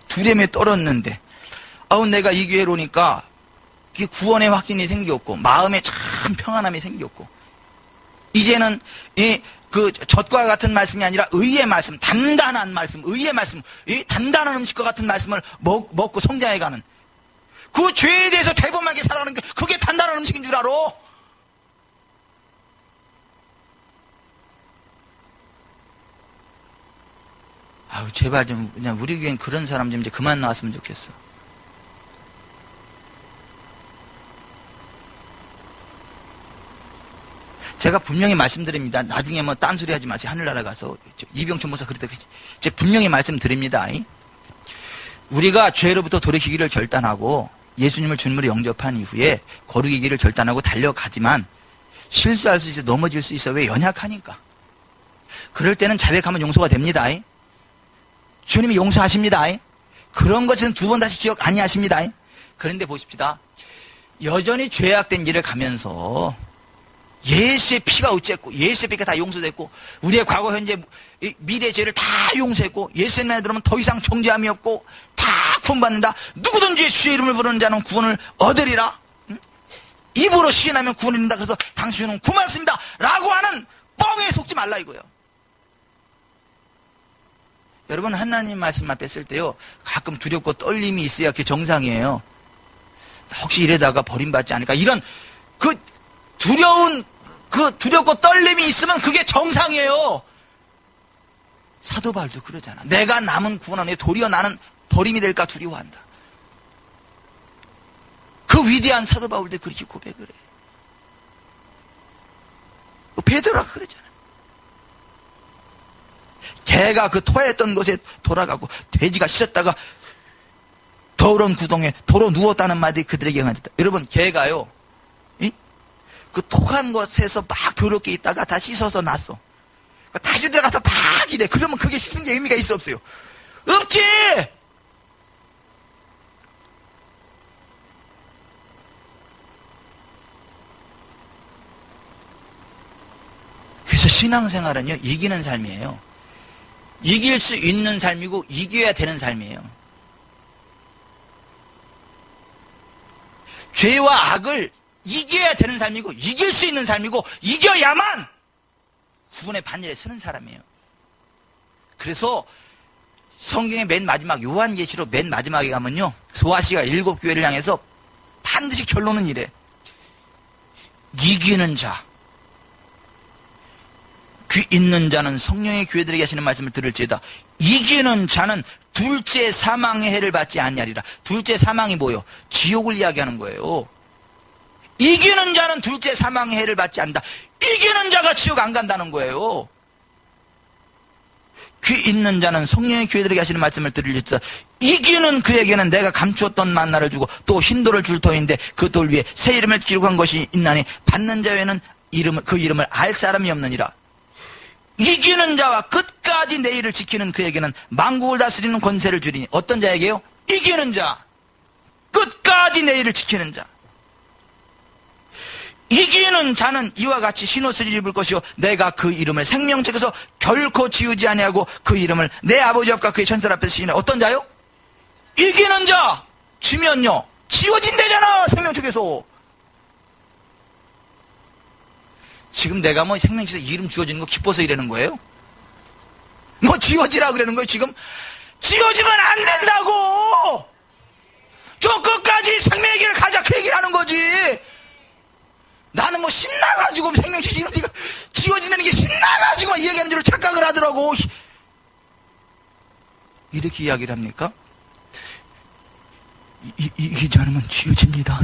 두려움에 떨었는데, 아우, 내가 이 교회로 오니까 구원의 확신이 생겼고 마음에 참 평안함이 생겼고, 이제는 그 젖과 같은 말씀이 아니라 의의 말씀, 단단한 말씀, 의의 말씀, 이 단단한 음식과 같은 말씀을 먹고 성장해가는, 그 죄에 대해서 대범하게 살아가는 게 그게 단단한 음식인 줄 알아. 아우, 제발 좀 그냥 우리 교회엔 그런 사람 좀 이제 그만 나왔으면 좋겠어. 제가 분명히 말씀드립니다. 나중에 뭐 딴소리 하지 마세요. 하늘나라 가서 이병철 목사 그랬다. 제가 분명히 말씀드립니다. 우리가 죄로부터 돌이키기를 결단하고 예수님을 주님으로 영접한 이후에 거룩의 길을 결단하고 달려가지만 실수할 수 있어, 넘어질 수 있어. 왜? 연약하니까. 그럴 때는 자백하면 용서가 됩니다. 주님이 용서하십니다. 그런 것은 두 번 다시 기억 아니하십니다. 그런데 보십시다. 여전히 죄악된 길을 가면서 예수의 피가 어쨌고 예수의 피가 다 용서됐고 우리의 과거 현재 미래 죄를 다 용서했고 예수의 나라에 들어오면 더 이상 정죄함이 없고 다 구원받는다. 누구든지 주의 이름을 부르는 자는 구원을 얻으리라. 입으로 시인하면 구원을 얻는다. 그래서 당신은 구원받습니다 라고 하는 뻥에 속지 말라 이거예요. 여러분, 하나님 말씀 앞에 쓸 때요, 가끔 두렵고 떨림이 있어야 그게 정상이에요. 혹시 이러다가 버림받지 않을까, 이런 두렵고 떨림이 있으면 그게 정상이에요. 사도 바울도 그러잖아. 내가 남은 구원하는 도리어 나는 버림이 될까 두려워한다. 그 위대한 사도 바울도 그렇게 고백을 해. 베드로가 그러잖아. 개가 그 토했던 곳에 돌아가고 돼지가 씻었다가 더러운 구덩이에 도로 누웠다는 말이 그들에게 응하였다. 여러분, 개가요, 그 토한 곳에서 막 더럽게 있다가 다 씻어서 났어. 다시 들어가서 막 이래. 그러면 그게 씻은 게 의미가 있어 없어요? 없지! 그래서 신앙생활은요, 이기는 삶이에요. 이길 수 있는 삶이고 이겨야 되는 삶이에요. 죄와 악을 이겨야 되는 삶이고 이길 수 있는 삶이고 이겨야만 구원의 반열에 서는 사람이에요. 그래서 성경의 맨 마지막 요한계시록 맨 마지막에 가면요, 소아시가 7 교회를 향해서 반드시 결론은 이래. 이기는 자, 귀 있는 자는 성령의 교회들에게 하시는 말씀을 들을지어다. 이기는 자는 둘째 사망의 해를 받지 아니하리라. 둘째 사망이 뭐요? 지옥을 이야기하는 거예요. 이기는 자는 둘째 사망의 해를 받지 않는다. 이기는 자가 지옥 안 간다는 거예요. 귀 있는 자는 성령의 교회들에게 하시는 말씀을 들을지어다. 이기는 그에게는 내가 감추었던 만나를 주고 또 흰돌을 줄 터인데 그 돌 위에 새 이름을 기록한 것이 있나니 받는 자 외에는 그 이름을 알 사람이 없느니라. 이기는 자와 끝까지 내 일을 지키는 그에게는 만국을 다스리는 권세를 주리니. 어떤 자에게요? 이기는 자, 끝까지 내 일을 지키는 자. 이기는 자는 이와 같이 흰옷을 입을 것이요 내가 그 이름을 생명책에서 결코 지우지 아니하고 그 이름을 내 아버지 앞과 그의 천사들 앞에서 시인해. 어떤 자요? 이기는 자. 지면요 지워진대잖아, 생명책에서. 지금 내가 뭐 생명책에서 이름 지워지는 거 기뻐서 이러는 거예요? 뭐 지워지라 그러는 거예요 지금? 지워지면 안 된다고. 저 끝까지 생명의 길을 가자, 그 얘기를 하는 거지. 나는 뭐 신나가지고 생명책 이름 지워지는 게 신나가지고 이 얘기하는 줄 착각을 하더라고. 이렇게 이야기를 합니까? 이기지 않으면 지워집니다.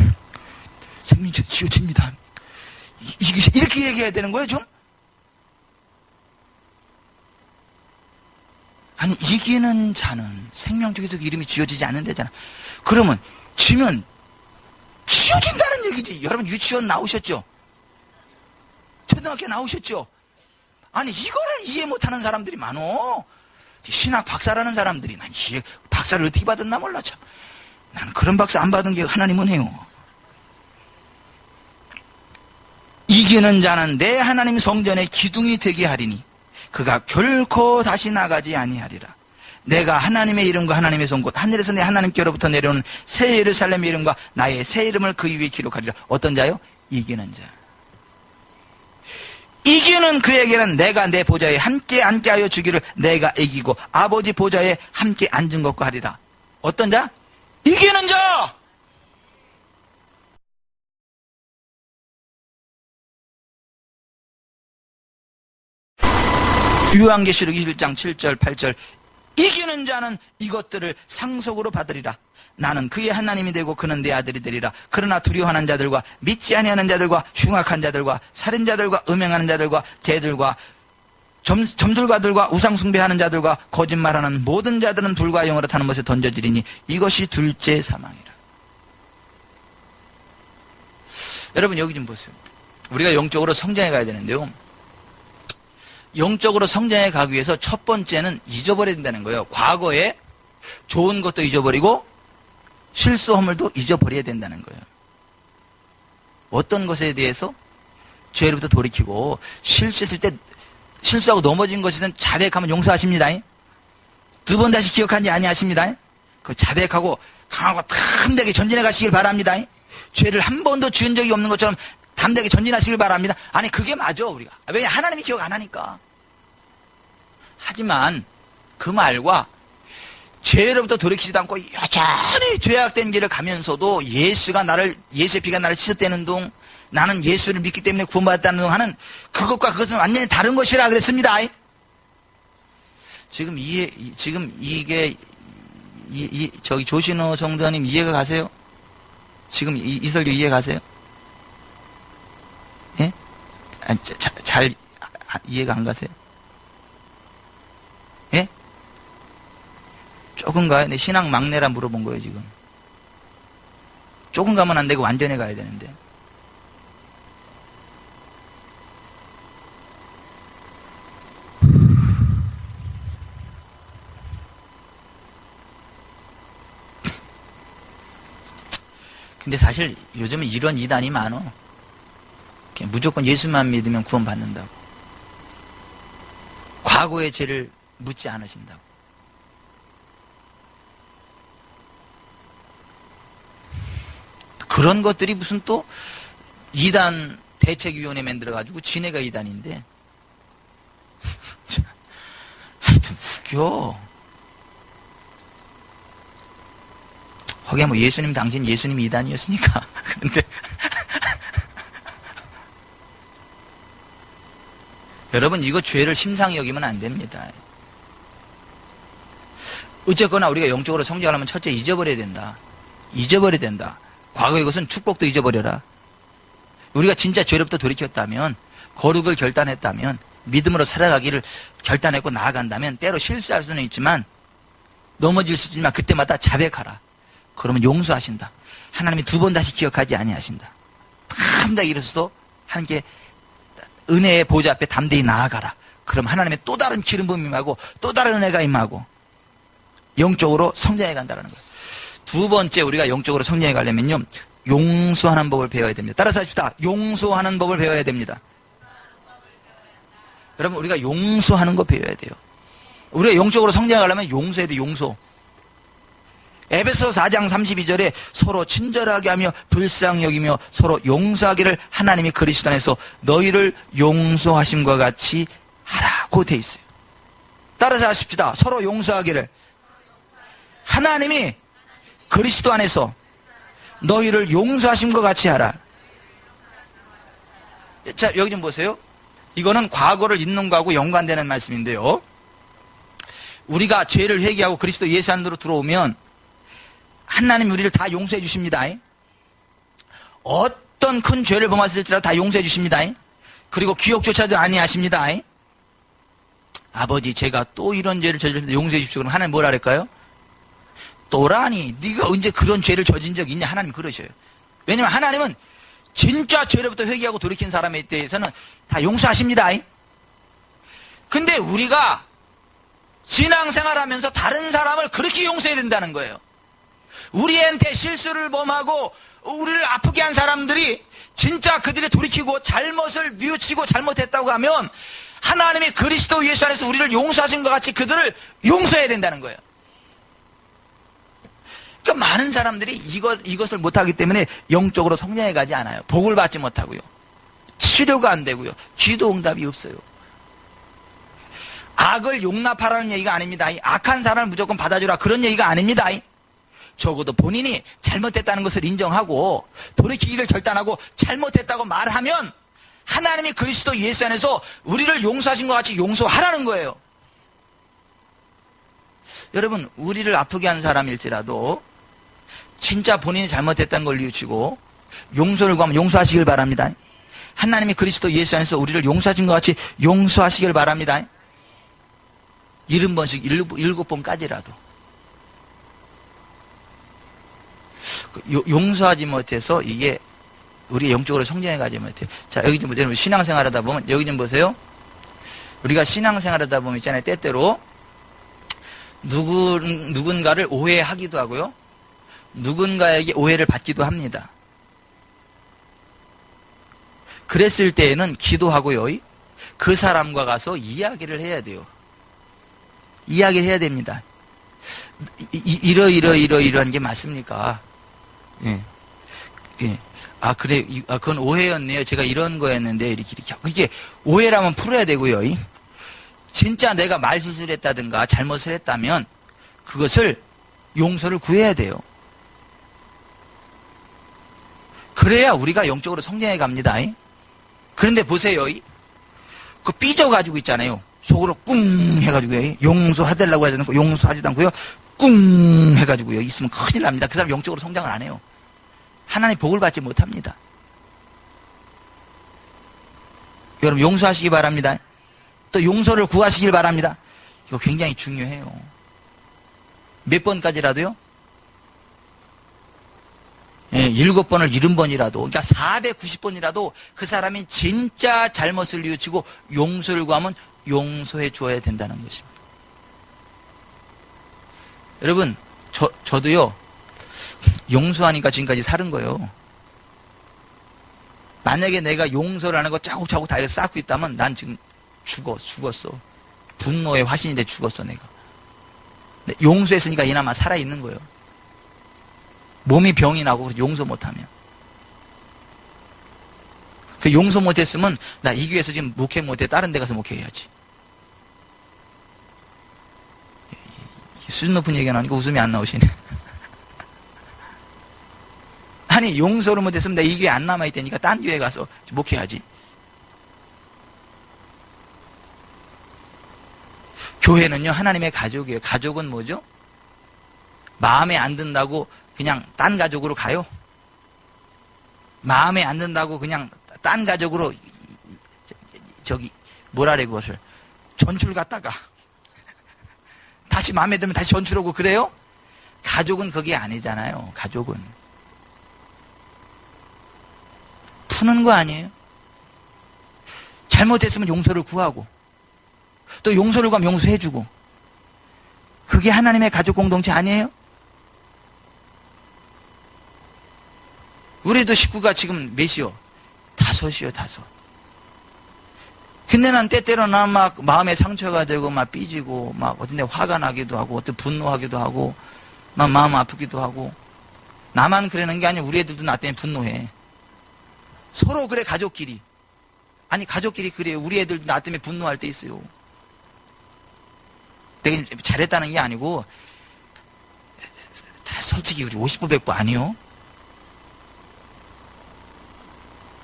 생명책 지워집니다. 이렇게 얘기해야 되는 거예요, 좀? 아니, 이기는 자는 생명책에서 이름이 지워지지 않는다잖아. 그러면 지면 지워진다는 얘기지. 여러분 유치원 나오셨죠? 초등학교 나오셨죠? 아니, 이거를 이해 못하는 사람들이 많어. 신학 박사라는 사람들이. 난 이해, 박사를 어떻게 받았나 몰라, 참. 나는 그런 박사 안 받은 게 하나님은 해요. 이기는 자는 내 하나님 성전의 기둥이 되게 하리니 그가 결코 다시 나가지 아니하리라. 내가 하나님의 이름과 하나님의 손 곧 하늘에서 내 하나님께로부터 내려오는 새 예루살렘의 이름과 나의 새 이름을 그 위에 기록하리라. 어떤 자요? 이기는 자. 이기는 그에게는 내가 내 보좌에 함께 앉게 하여 주기를 내가 이기고 아버지 보좌에 함께 앉은 것과 하리라. 어떤 자? 이기는 자. 요한계시록 21장 7절 8절 이기는 자는 이것들을 상속으로 받으리라. 나는 그의 하나님이 되고 그는 내 아들이 되리라. 그러나 두려워하는 자들과 믿지 아니하는 자들과 흉악한 자들과 살인자들과 음행하는 자들과 개들과 점술가들과 우상숭배하는 자들과 거짓말하는 모든 자들은 불과 영으로 타는 것에 던져지리니 이것이 둘째 사망이라. 여러분 여기 좀 보세요. 우리가 영적으로 성장해 가야 되는데요, 영적으로 성장해 가기 위해서 첫 번째는 잊어버려야 된다는 거예요. 과거에 좋은 것도 잊어버리고 실수 허물도 잊어버려야 된다는 거예요. 어떤 것에 대해서? 죄로부터 돌이키고, 실수했을 때 실수하고 넘어진 것에는 자백하면 용서하십니다. 두 번 다시 기억하지 아니하십니다. 그 자백하고 강하고 담대하게 전진해 가시길 바랍니다. 죄를 한 번도 지은 적이 없는 것처럼 담대하게 전진하시길 바랍니다. 아니 그게 맞아 우리가. 왜냐, 하나님이 기억 안 하니까. 하지만 그 말과 죄로부터 돌이키지도 않고 여전히 죄악된 길을 가면서도 예수의 피가 나를 씻었다는 동, 나는 예수를 믿기 때문에 구원받았다는 동 하는 그것과 그것은 완전히 다른 것이라 그랬습니다. 지금 이게 저기 조신호 성도님 이해가 가세요? 지금 이 설교 이해 가세요? 예? 아니, 잘 이해가 안 가세요? 예? 조금 가요? 내 신앙 막내라 물어본 거예요, 지금. 조금 가면 안 되고 완전히 가야 되는데. 근데 사실 요즘은 이런 이단이 많어. 무조건 예수만 믿으면 구원받는다고. 과거의 죄를 묻지 않으신다고. 그런 것들이 무슨 또 이단 대책위원회 만들어가지고 지네가 이단인데. 하여튼 웃겨. 거기에 뭐 예수님 당신 예수님 이단이었으니까 근데 여러분, 이거 죄를 심상히 여기면 안 됩니다. 어쨌거나 우리가 영적으로 성장하려면 첫째 잊어버려야 된다. 잊어버려야 된다. 과거의 것은 축복도 잊어버려라. 우리가 진짜 죄로부터 돌이켰다면, 거룩을 결단했다면, 믿음으로 살아가기를 결단했고 나아간다면, 때로 실수할 수는 있지만, 넘어질 수 있지만 그때마다 자백하라. 그러면 용서하신다. 하나님이 두 번 다시 기억하지 아니하신다. 담대히 일어서서 하나님께 은혜의 보좌 앞에 담대히 나아가라. 그럼 하나님의 또 다른 기름 부음이 임하고 또 다른 은혜가 임하고 영적으로 성장해 간다는 거예요. 두 번째, 우리가 영적으로 성장해 가려면요, 용서하는 법을 배워야 됩니다. 따라서 하십시다. 용서하는 법을 배워야 됩니다. 여러분, 우리가 용서하는 거 배워야 돼요. 우리가 영적으로 성장해 가려면 용서해야 돼. 용서. 에베소 4장 32절에 서로 친절하게 하며 불쌍히 여기며 서로 용서하기를 하나님이 그리스도 안에서 너희를 용서하심과 같이 하라고 돼 있어요. 따라서 하십시다. 서로 용서하기를 하나님이 그리스도 안에서 너희를 용서하심과 같이 하라. 자, 여기 좀 보세요. 이거는 과거를 잊는 거하고 연관되는 말씀인데요. 우리가 죄를 회개하고 그리스도 예수 안으로 들어오면 하나님 우리를 다 용서해 주십니다. 어떤 큰 죄를 범했을지라도 다 용서해 주십니다. 그리고 기억조차도 아니하십니다. 아버지, 제가 또 이런 죄를 저질렀는데 용서해 주십시오. 그럼 하나님 뭐라 그럴까요? 또라니, 네가 언제 그런 죄를 저진 적이 있냐? 하나님 그러셔요. 왜냐면 하나님은 진짜 죄로부터 회개하고 돌이킨 사람에 대해서는 다 용서하십니다. 근데 우리가 신앙생활하면서 다른 사람을 그렇게 용서해야 된다는 거예요. 우리한테 실수를 범하고 우리를 아프게 한 사람들이 진짜 그들이 돌이키고 잘못을 뉘우치고 잘못했다고 하면 하나님이 그리스도 예수 안에서 우리를 용서하신 것 같이 그들을 용서해야 된다는 거예요. 그러니까 많은 사람들이 이것을 못하기 때문에 영적으로 성장해 가지 않아요. 복을 받지 못하고요. 치료가 안 되고요. 기도 응답이 없어요. 악을 용납하라는 얘기가 아닙니다. 악한 사람을 무조건 받아주라, 그런 얘기가 아닙니다. 적어도 본인이 잘못했다는 것을 인정하고 돌이키기를 결단하고 잘못했다고 말하면 하나님이 그리스도 예수 안에서 우리를 용서하신 것 같이 용서하라는 거예요. 여러분, 우리를 아프게 한 사람일지라도 진짜 본인이 잘못했다는 걸 뉘우치고 용서를 구하면 용서하시길 바랍니다. 하나님이 그리스도 예수 안에서 우리를 용서하신 것 같이 용서하시길 바랍니다. 70번씩 7번까지라도. 용서하지 못해서 이게 우리 영적으로 성장해 가지 못해요. 자, 여기 좀 보세요. 신앙생활 하다 보면, 여기 좀 보세요. 우리가 신앙생활 하다 보면 있잖아요. 때때로 누군가를 오해하기도 하고요. 누군가에게 오해를 받기도 합니다. 그랬을 때에는 기도하고요. 그 사람과 가서 이야기를 해야 돼요. 이야기를 해야 됩니다. 이러한 게 맞습니까? 예. 예. 아, 그래. 그건 오해였네요. 제가 이런 거였는데, 이렇게. 이게 오해라면 풀어야 되고요. 진짜 내가 말실수를 했다든가 잘못을 했다면 그것을 용서를 구해야 돼요. 그래야 우리가 영적으로 성장해 갑니다. 그런데 보세요. 그 삐져가지고 있잖아요. 속으로 꿍 해가지고요. 용서하달라고 하지 않고 용서하지도 않고요. 꿍 해가지고요. 있으면 큰일 납니다. 그 사람 영적으로 성장을 안 해요. 하나님 복을 받지 못합니다. 여러분, 용서하시기 바랍니다. 또 용서를 구하시길 바랍니다. 이거 굉장히 중요해요. 몇 번까지라도요? 예, 7번을 70번이라도, 그러니까 490번이라도 그 사람이 진짜 잘못을 뉘우치고 용서를 구하면 용서해 줘야 된다는 것입니다. 여러분, 저도요, 용서하니까 지금까지 살은 거예요. 만약에 내가 용서를 하는 거 차곡차곡 다 쌓고 있다면 난 지금 죽었어. 분노의 화신이 돼 죽었어, 내가. 용서했으니까 이나마 살아있는 거예요. 몸이 병이 나고 용서 못하면. 그 용서 못했으면 나 이 교회에서 지금 목회 못해. 다른 데 가서 목회해야지. 수준 높은 얘기는 아니고 웃음이 안 나오시네. 아니, 아니 용서를 못했으면 내가 이 교회 안 남아있다니까 딴 교회 가서 목회하지. 교회는요 하나님의 가족이에요. 가족은 뭐죠? 마음에 안 든다고 그냥 딴 가족으로 가요? 마음에 안 든다고 그냥 딴 가족으로 저기 뭐라래 그것을 전출 갔다가 다시 마음에 들면 다시 전출하고 그래요? 가족은 그게 아니잖아요. 가족은 푸는 거 아니에요? 잘못했으면 용서를 구하고 또 용서를 구하면 용서해주고 그게 하나님의 가족 공동체 아니에요? 우리도 식구가 지금 몇이요? 5이요, 5. 근데 난 때때로 나 막 마음에 상처가 되고 막 삐지고 막 어딘데 화가 나기도 하고 어떤 분노하기도 하고 막 마음 아프기도 하고 나만 그러는 게 아니고 우리 애들도 나 때문에 분노해. 서로 그래 가족끼리. 아니 가족끼리 그래요. 우리 애들도 나 때문에 분노할 때 있어요. 내가 잘했다는 게 아니고 다 솔직히 우리 50부 100부 아니요?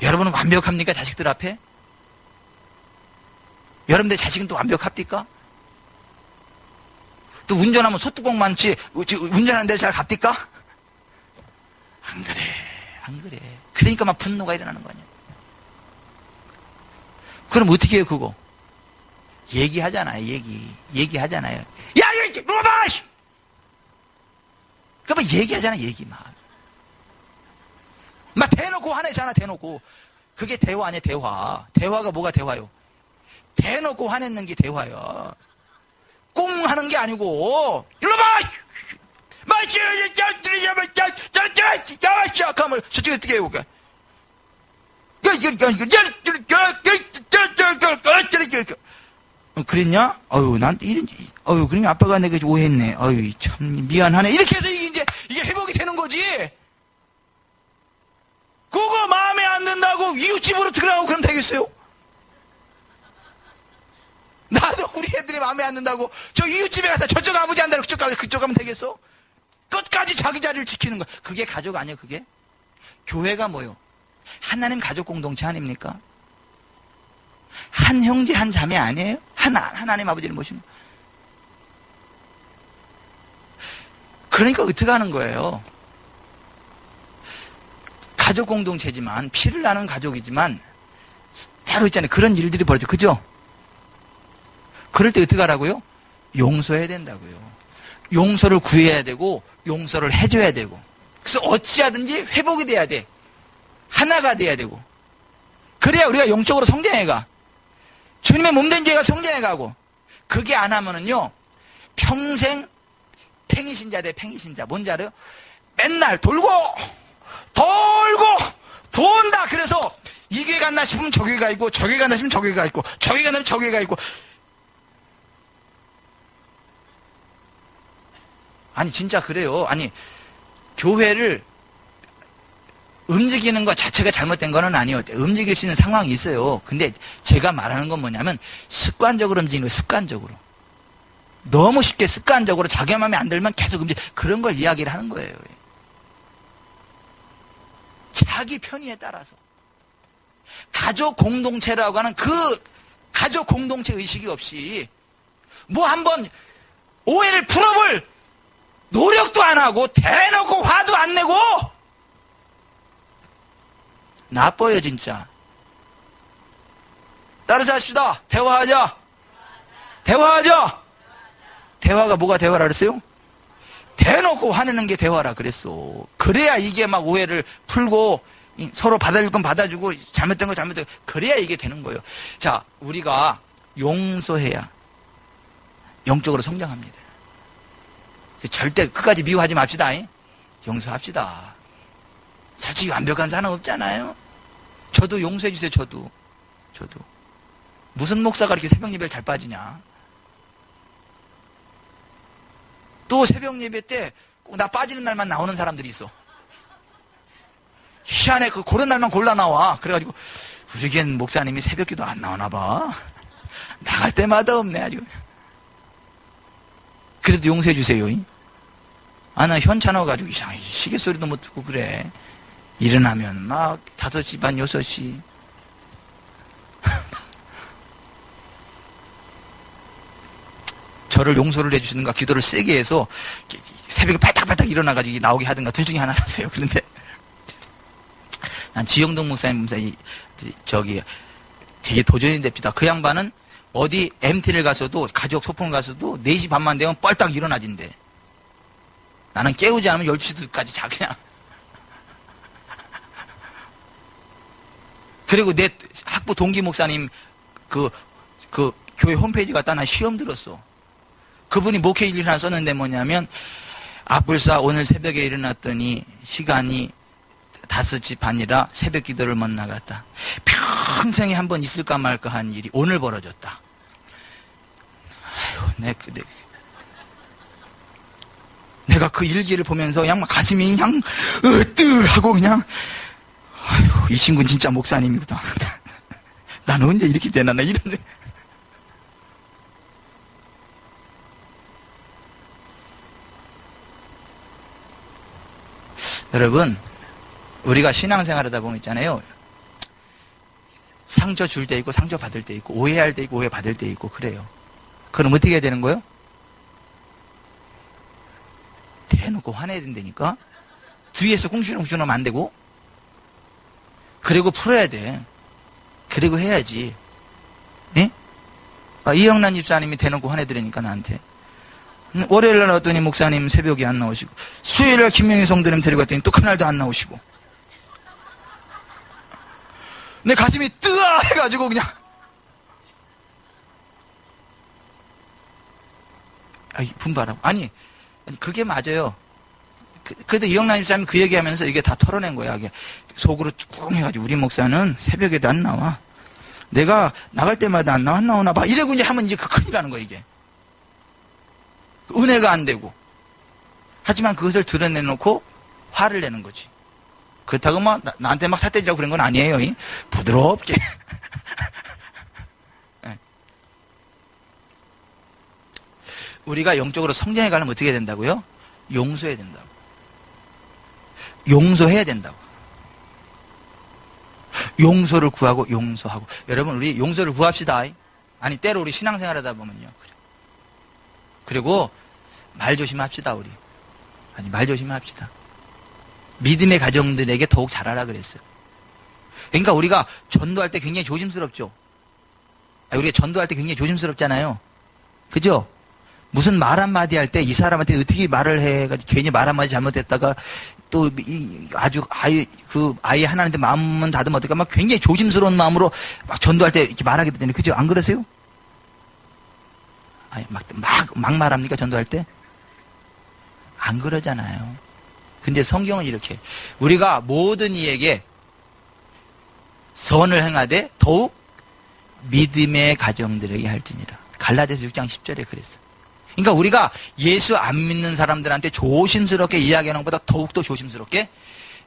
여러분은 완벽합니까? 자식들 앞에? 여러분들 자식은 또 완벽합니까? 또 운전하면 소뚜껑 많지 운전하는 데 잘 갑니까? 안 그래 안 그래. 그러니까 막 분노가 일어나는 거 아니야. 그럼 어떻게 해요 그거? 얘기하잖아요. 얘기하잖아요. 야 이거 누가 봐! 그러면 얘기하잖아. 얘기 막 대놓고 화내잖아. 대놓고 그게 대화 아니야. 대화가 뭐가 대화요? 대놓고 화냈는 게 대화야. 꽁 하는 게 아니고 일로 봐! 하면 저쪽에 어떻게 해볼까? 그랬냐? 난 이런, 그러면 아빠가 내가 오해했네. 참 미안하네. 이렇게 해서 이게 회복이 되는 거지. 그거 마음에 안 든다고 이웃집으로 들어가고 그러면 되겠어요? 나도 우리 애들이 마음에 안 든다고 저 이웃집에 가서 저쪽 아버지 한다고 그쪽 가면 되겠어? 끝까지 자기 자리를 지키는 거야. 그게 가족 아니에요, 그게? 교회가 뭐요? 하나님 가족 공동체 아닙니까? 한 형제 한 자매 아니에요? 하나님 아버지를 모시는 거. 그러니까 어떻게 하는 거예요? 가족 공동체지만 피를 나눈 가족이지만 따로 있잖아요. 그런 일들이 벌어져. 그죠? 그럴 때 어떻게 하라고요? 용서해야 된다고요. 용서를 구해야 되고 용서를 해줘야 되고 그래서 어찌하든지 회복이 돼야 돼. 하나가 돼야 되고 그래야 우리가 영적으로 성장해가. 주님의 몸된 죄가 성장해가고 그게 안 하면은요 평생 팽이신자 돼. 팽이신자. 뭔지 알아요? 맨날 돌고 돈다. 그래서 이 교회 갔나 싶으면 저 교회 가 있고 저 교회 갔나 싶으면 저 교회 가 있고 저 교회 갔나 싶으면 저 교회 가 있고. 아니 진짜 그래요. 아니 교회를 움직이는 것 자체가 잘못된 거는 아니에요. 움직일 수 있는 상황이 있어요. 근데 제가 말하는 건 뭐냐면 습관적으로 움직이는 거예요. 습관적으로. 너무 쉽게 습관적으로 자기 마음에 안 들면 계속 그런 걸 이야기를 하는 거예요. 자기 편의에 따라서. 가족 공동체라고 하는 그 가족 공동체 의식이 없이 뭐 한번 오해를 풀어볼 노력도 안 하고 대놓고 화도 안 내고 나빠요 진짜. 따라서 합시다. 대화하자. 대화가 뭐가 대화라 그랬어요? 대놓고 화내는 게 대화라 그랬어. 그래야 이게 막 오해를 풀고 서로 받아줄 건 받아주고 잘못된 거 잘못된 거 그래야 이게 되는 거예요. 자, 우리가 용서해야 영적으로 성장합니다. 절대 끝까지 미워하지 맙시다. 용서합시다. 솔직히 완벽한 사람 없잖아요. 저도 용서해 주세요. 저도 무슨 목사가 이렇게 새벽 예배를 잘 빠지냐. 또 새벽 예배 때 꼭 나 빠지는 날만 나오는 사람들이 있어. 희한해. 그런 날만 골라 나와. 그래가지고 우리 교회 목사님이 새벽 기도 안 나오나 봐. 나갈 때마다 없네 아주. 그래도 용서해 주세요. 나 현찮아가지고 이상해. 시계 소리도 못 듣고 그래. 일어나면 막 5시 반, 6시. 저를 용서를 해주시는가, 기도를 세게 해서 새벽에 빨딱빨딱 일어나가지고 나오게 하든가 둘 중에 하나를 하세요. 그런데 난 지영동 목사님, 저기 되게 도전인답니다. 그 양반은 어디 MT를 가서도, 가족 소풍을 가서도 4시 반만 되면 뻘딱 일어나진대. 나는 깨우지 않으면 12시까지 자, 그냥. 그리고 내 학부 동기 목사님 그 교회 홈페이지 갖다 나 시험 들었어. 그분이 목회 일을 하나 썼는데 뭐냐면, 앞불사 오늘 새벽에 일어났더니 시간이 5시 반이라 새벽 기도를 못 나갔다. 평생에 한 번 있을까 말까 한 일이 오늘 벌어졌다. 아유, 내가 그 일기를 보면서 그냥 막 가슴이 그냥 으뜨하고 그냥, 아유, 이 친구는 진짜 목사님이구나. 나는 언제 이렇게 되나, 나 이런데. 여러분, 우리가 신앙생활 하다 보면 있잖아요. 상처 줄 때 있고 상처 받을 때 있고 오해할 때 있고 오해 받을 때 있고 그래요. 그럼 어떻게 해야 되는 거예요? 대놓고 화내야 된다니까. 뒤에서 꿍시렁꿍시렁 하면 안 되고, 그리고 풀어야 돼. 그리고 해야지. 예? 이영란 집사님이 대놓고 화내더라니까 나한테. 월요일날 왔더니 목사님 새벽에 안 나오시고, 수요일날 김명희 성도님 데리고 왔더니 또 그날도 안 나오시고, 내 가슴이 뜨아 해가지고 그냥, 분발하고. 아니 그게 맞아요. 그래도 이영란 집사님이 그 얘기하면서 이게 다 털어낸 거야. 이게 속으로 쭉 해가지고, 우리 목사는 새벽에도 안 나와. 내가 나갈 때마다 안 나오나 봐. 이러고 이제 하면 이제 큰일 나는 거야, 이게. 은혜가 안 되고. 하지만 그것을 드러내놓고 화를 내는 거지. 그렇다고 막 나한테 막 삿대질하고 그런 건 아니에요. 부드럽게. 네. 우리가 영적으로 성장해 가려면 어떻게 해야 된다고요? 용서해야 된다고. 용서해야 된다고. 용서를 구하고 용서하고. 여러분, 우리 용서를 구합시다. 아니, 때로 우리 신앙생활 하다 보면요. 그리고 말 조심합시다, 우리. 아니, 말 조심합시다. 믿음의 가정들에게 더욱 잘하라 그랬어요. 그러니까 우리가 전도할 때 굉장히 조심스럽죠. 우리가 전도할 때 굉장히 조심스럽잖아요. 그죠? 무슨 말 한마디 할 때 이 사람한테 어떻게 말을 해가지고 괜히 말 한마디 잘못했다가 또 아주 아이 하나한테 마음은 닫으면 어떨까 막 굉장히 조심스러운 마음으로 막 전도할 때 이렇게 말하게 되잖아요. 그죠? 안 그러세요? 아니, 막 말합니까? 전도할 때? 안 그러잖아요. 근데 성경은 이렇게, 우리가 모든 이에게 선을 행하되 더욱 믿음의 가정들에게 할지니라. 갈라디아서 6장 10절에 그랬어. 그러니까 우리가 예수 안 믿는 사람들한테 조심스럽게 이야기하는 것보다 더욱더 조심스럽게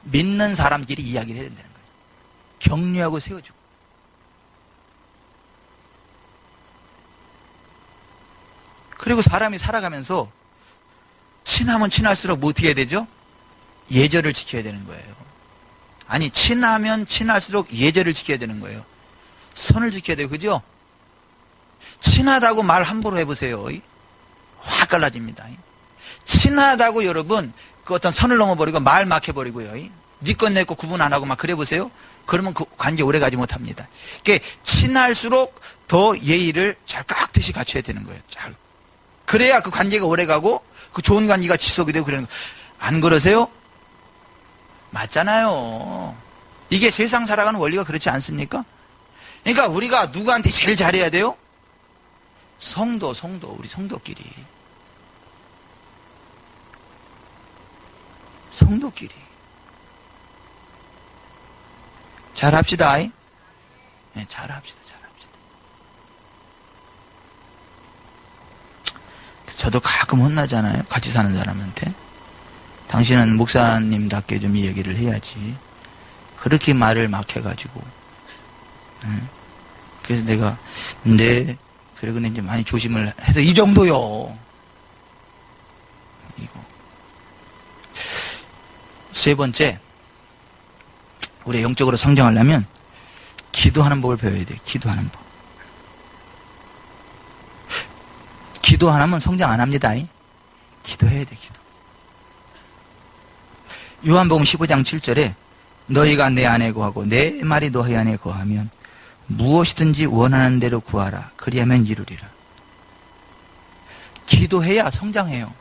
믿는 사람끼리 이야기를 해야 된다는 거예요. 격려하고 세워주고. 그리고 사람이 살아가면서 친하면 친할수록 뭐 어떻게 해야 되죠? 예절을 지켜야 되는 거예요. 아니, 친하면 친할수록 예절을 지켜야 되는 거예요. 선을 지켜야 돼요. 그죠? 친하다고 말 함부로 해보세요. 확 갈라집니다. 친하다고 여러분 그 어떤 선을 넘어버리고 말 막 해버리고요. 네 건 내 거 구분 안 하고 막 그래보세요. 그러면 그 관계 오래 가지 못합니다. 그러니까 친할수록 더 예의를 잘 깍듯이 갖춰야 되는 거예요. 잘. 그래야 그 관계가 오래 가고 그 좋은 관계가 지속이 되고 그러는 거. 안 그러세요? 맞잖아요. 이게 세상 살아가는 원리가 그렇지 않습니까? 그러니까 우리가 누구한테 제일 잘해야 돼요? 성도, 우리 성도끼리. 성도끼리. 잘합시다. 네, 잘합시다. 저도 가끔 혼나잖아요. 같이 사는 사람한테. 당신은 목사님답게 좀 이 얘기를 해야지. 그렇게 말을 막 해가지고. 그래서 내가, 네. 그리고 이제 많이 조심을 해서 이 정도요. 이거. 세 번째, 우리 영적으로 성장하려면 기도하는 법을 배워야 돼요. 기도하는 법. 기도 안 하면 성장 안 합니다. 기도해야 돼. 기도. 요한복음 15장 7절에 너희가 내 안에 거하고 내 말이 너희 안에 거하면 무엇이든지 원하는 대로 구하라. 그리하면 이루리라. 기도해야 성장해요.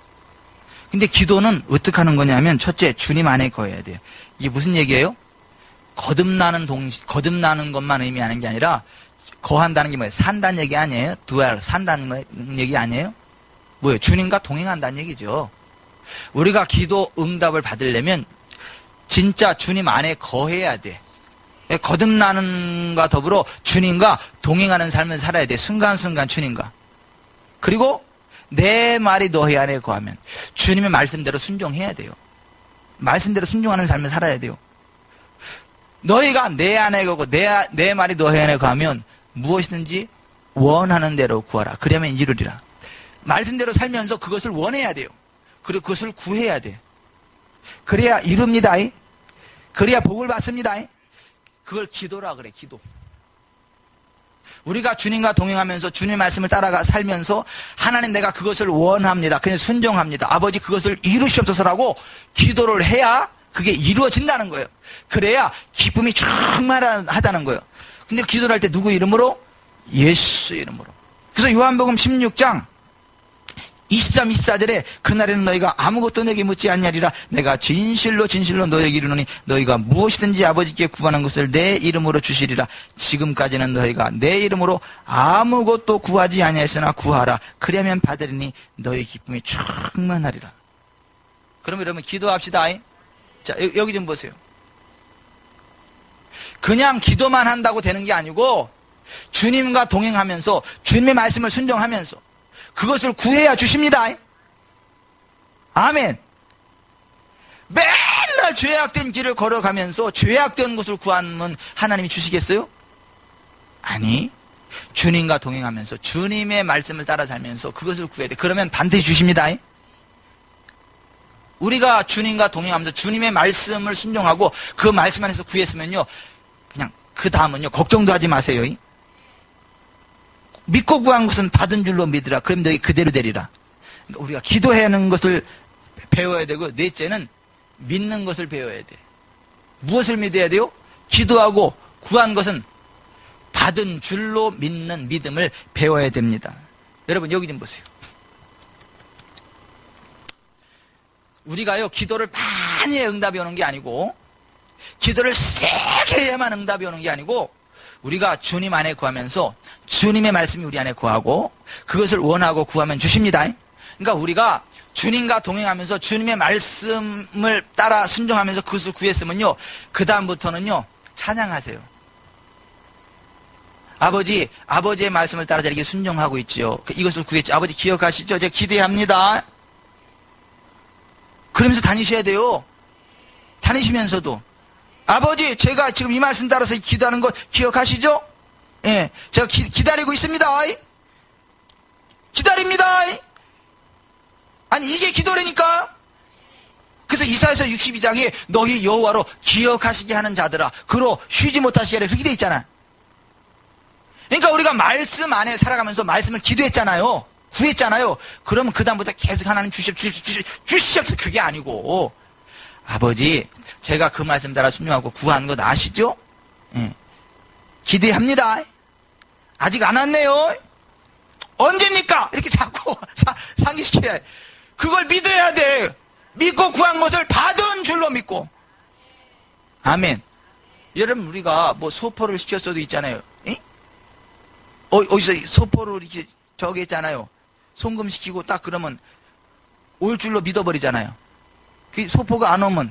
근데 기도는 어떻게 하는 거냐면 첫째, 주님 안에 거해야 돼요. 이게 무슨 얘기예요? 거듭나는 것만 의미하는 게 아니라 거한다는 게 뭐예요? 산다는 얘기 아니에요? 산다는 얘기 아니에요? 뭐예요? 주님과 동행한다는 얘기죠. 우리가 기도 응답을 받으려면 진짜 주님 안에 거해야 돼. 거듭나는과 더불어 주님과 동행하는 삶을 살아야 돼. 순간순간 주님과. 그리고 내 말이 너희 안에 거하면 주님의 말씀대로 순종해야 돼요. 말씀대로 순종하는 삶을 살아야 돼요. 너희가 내 안에 거고 내 말이 너희 안에 거하면 무엇이든지 원하는 대로 구하라. 그러면 이루리라. 말씀대로 살면서 그것을 원해야 돼요. 그리고 그것을 구해야 돼. 그래야 이룹니다. 그래야 복을 받습니다. 그걸 기도라 그래. 기도. 우리가 주님과 동행하면서 주님의 말씀을 따라가 살면서 하나님 내가 그것을 원합니다. 그냥 순종합니다. 아버지 그것을 이루시옵소서라고 기도를 해야 그게 이루어진다는 거예요. 그래야 기쁨이 충만하다는 거예요. 근데 기도를 할 때 누구 이름으로? 예수 이름으로. 그래서 요한복음 16장 23, 24절에 그날에는 너희가 아무것도 내게 묻지 않냐리라. 내가 진실로 진실로 너희에게 이르노니 너희가 무엇이든지 아버지께 구하는 것을 내 이름으로 주시리라. 지금까지는 너희가 내 이름으로 아무것도 구하지 아니하였으나 구하라. 그리하면 받으리니 너희 기쁨이 충만하리라. 그럼 여러분 기도합시다. 자, 여기 좀 보세요. 그냥 기도만 한다고 되는 게 아니고 주님과 동행하면서 주님의 말씀을 순종하면서 그것을 구해야 주십니다. 아멘. 맨날 죄악된 길을 걸어가면서 죄악된 것을 구하면 하나님이 주시겠어요? 아니, 주님과 동행하면서 주님의 말씀을 따라 살면서 그것을 구해야 돼. 그러면 반드시 주십니다. 우리가 주님과 동행하면서 주님의 말씀을 순종하고 그 말씀 안에서 구했으면요, 그냥 그 다음은요 걱정도 하지 마세요. 믿고 구한 것은 받은 줄로 믿으라. 그럼 너희 그대로 되리라. 그러니까 우리가 기도해야 하는 것을 배워야 되고, 넷째는 믿는 것을 배워야 돼. 무엇을 믿어야 돼요? 기도하고 구한 것은 받은 줄로 믿는 믿음을 배워야 됩니다. 여러분 여기 좀 보세요. 우리가요 기도를 많이 해야 응답이 오는 게 아니고, 기도를 세게 해야만 응답이 오는 게 아니고, 우리가 주님 안에 구하면서 주님의 말씀이 우리 안에 구하고 그것을 원하고 구하면 주십니다. 그러니까 우리가 주님과 동행하면서 주님의 말씀을 따라 순종하면서 그것을 구했으면요, 그 다음부터는요 찬양하세요. 아버지의 말씀을 따라 이렇게 순종하고 있지요. 이것을 구했죠. 아버지 기억하시죠? 제가 기대합니다. 그러면서 다니셔야 돼요. 다니시면서도 아버지 제가 지금 이 말씀 따라서 기도하는 거 기억하시죠? 예, 제가 기다리고 있습니다. 기다립니다. 아니 이게 기도라니까. 그래서 이사야서 62장에 너희 여호와로 기억하시게 하는 자들아 그로 쉬지 못하시게 하라 그렇게 돼 있잖아. 그러니까 우리가 말씀 안에 살아가면서 말씀을 기도했잖아요. 구했잖아요. 그러면 그 다음부터 계속 하나님 주시옵소서 그게 아니고, 아버지 제가 그 말씀 따라 순종하고 구한 것 아시죠? 예. 기대합니다. 아직 안 왔네요. 언제입니까? 이렇게 자꾸 상기시켜야 해. 그걸 믿어야 돼. 믿고 구한 것을 받은 줄로 믿고. 아멘. 여러분 우리가 뭐 소포를 시켰어도 있잖아요. 에? 어디서 소포를 이렇게 저기 했잖아요. 송금시키고 딱 그러면 올 줄로 믿어버리잖아요. 그 소포가 안 오면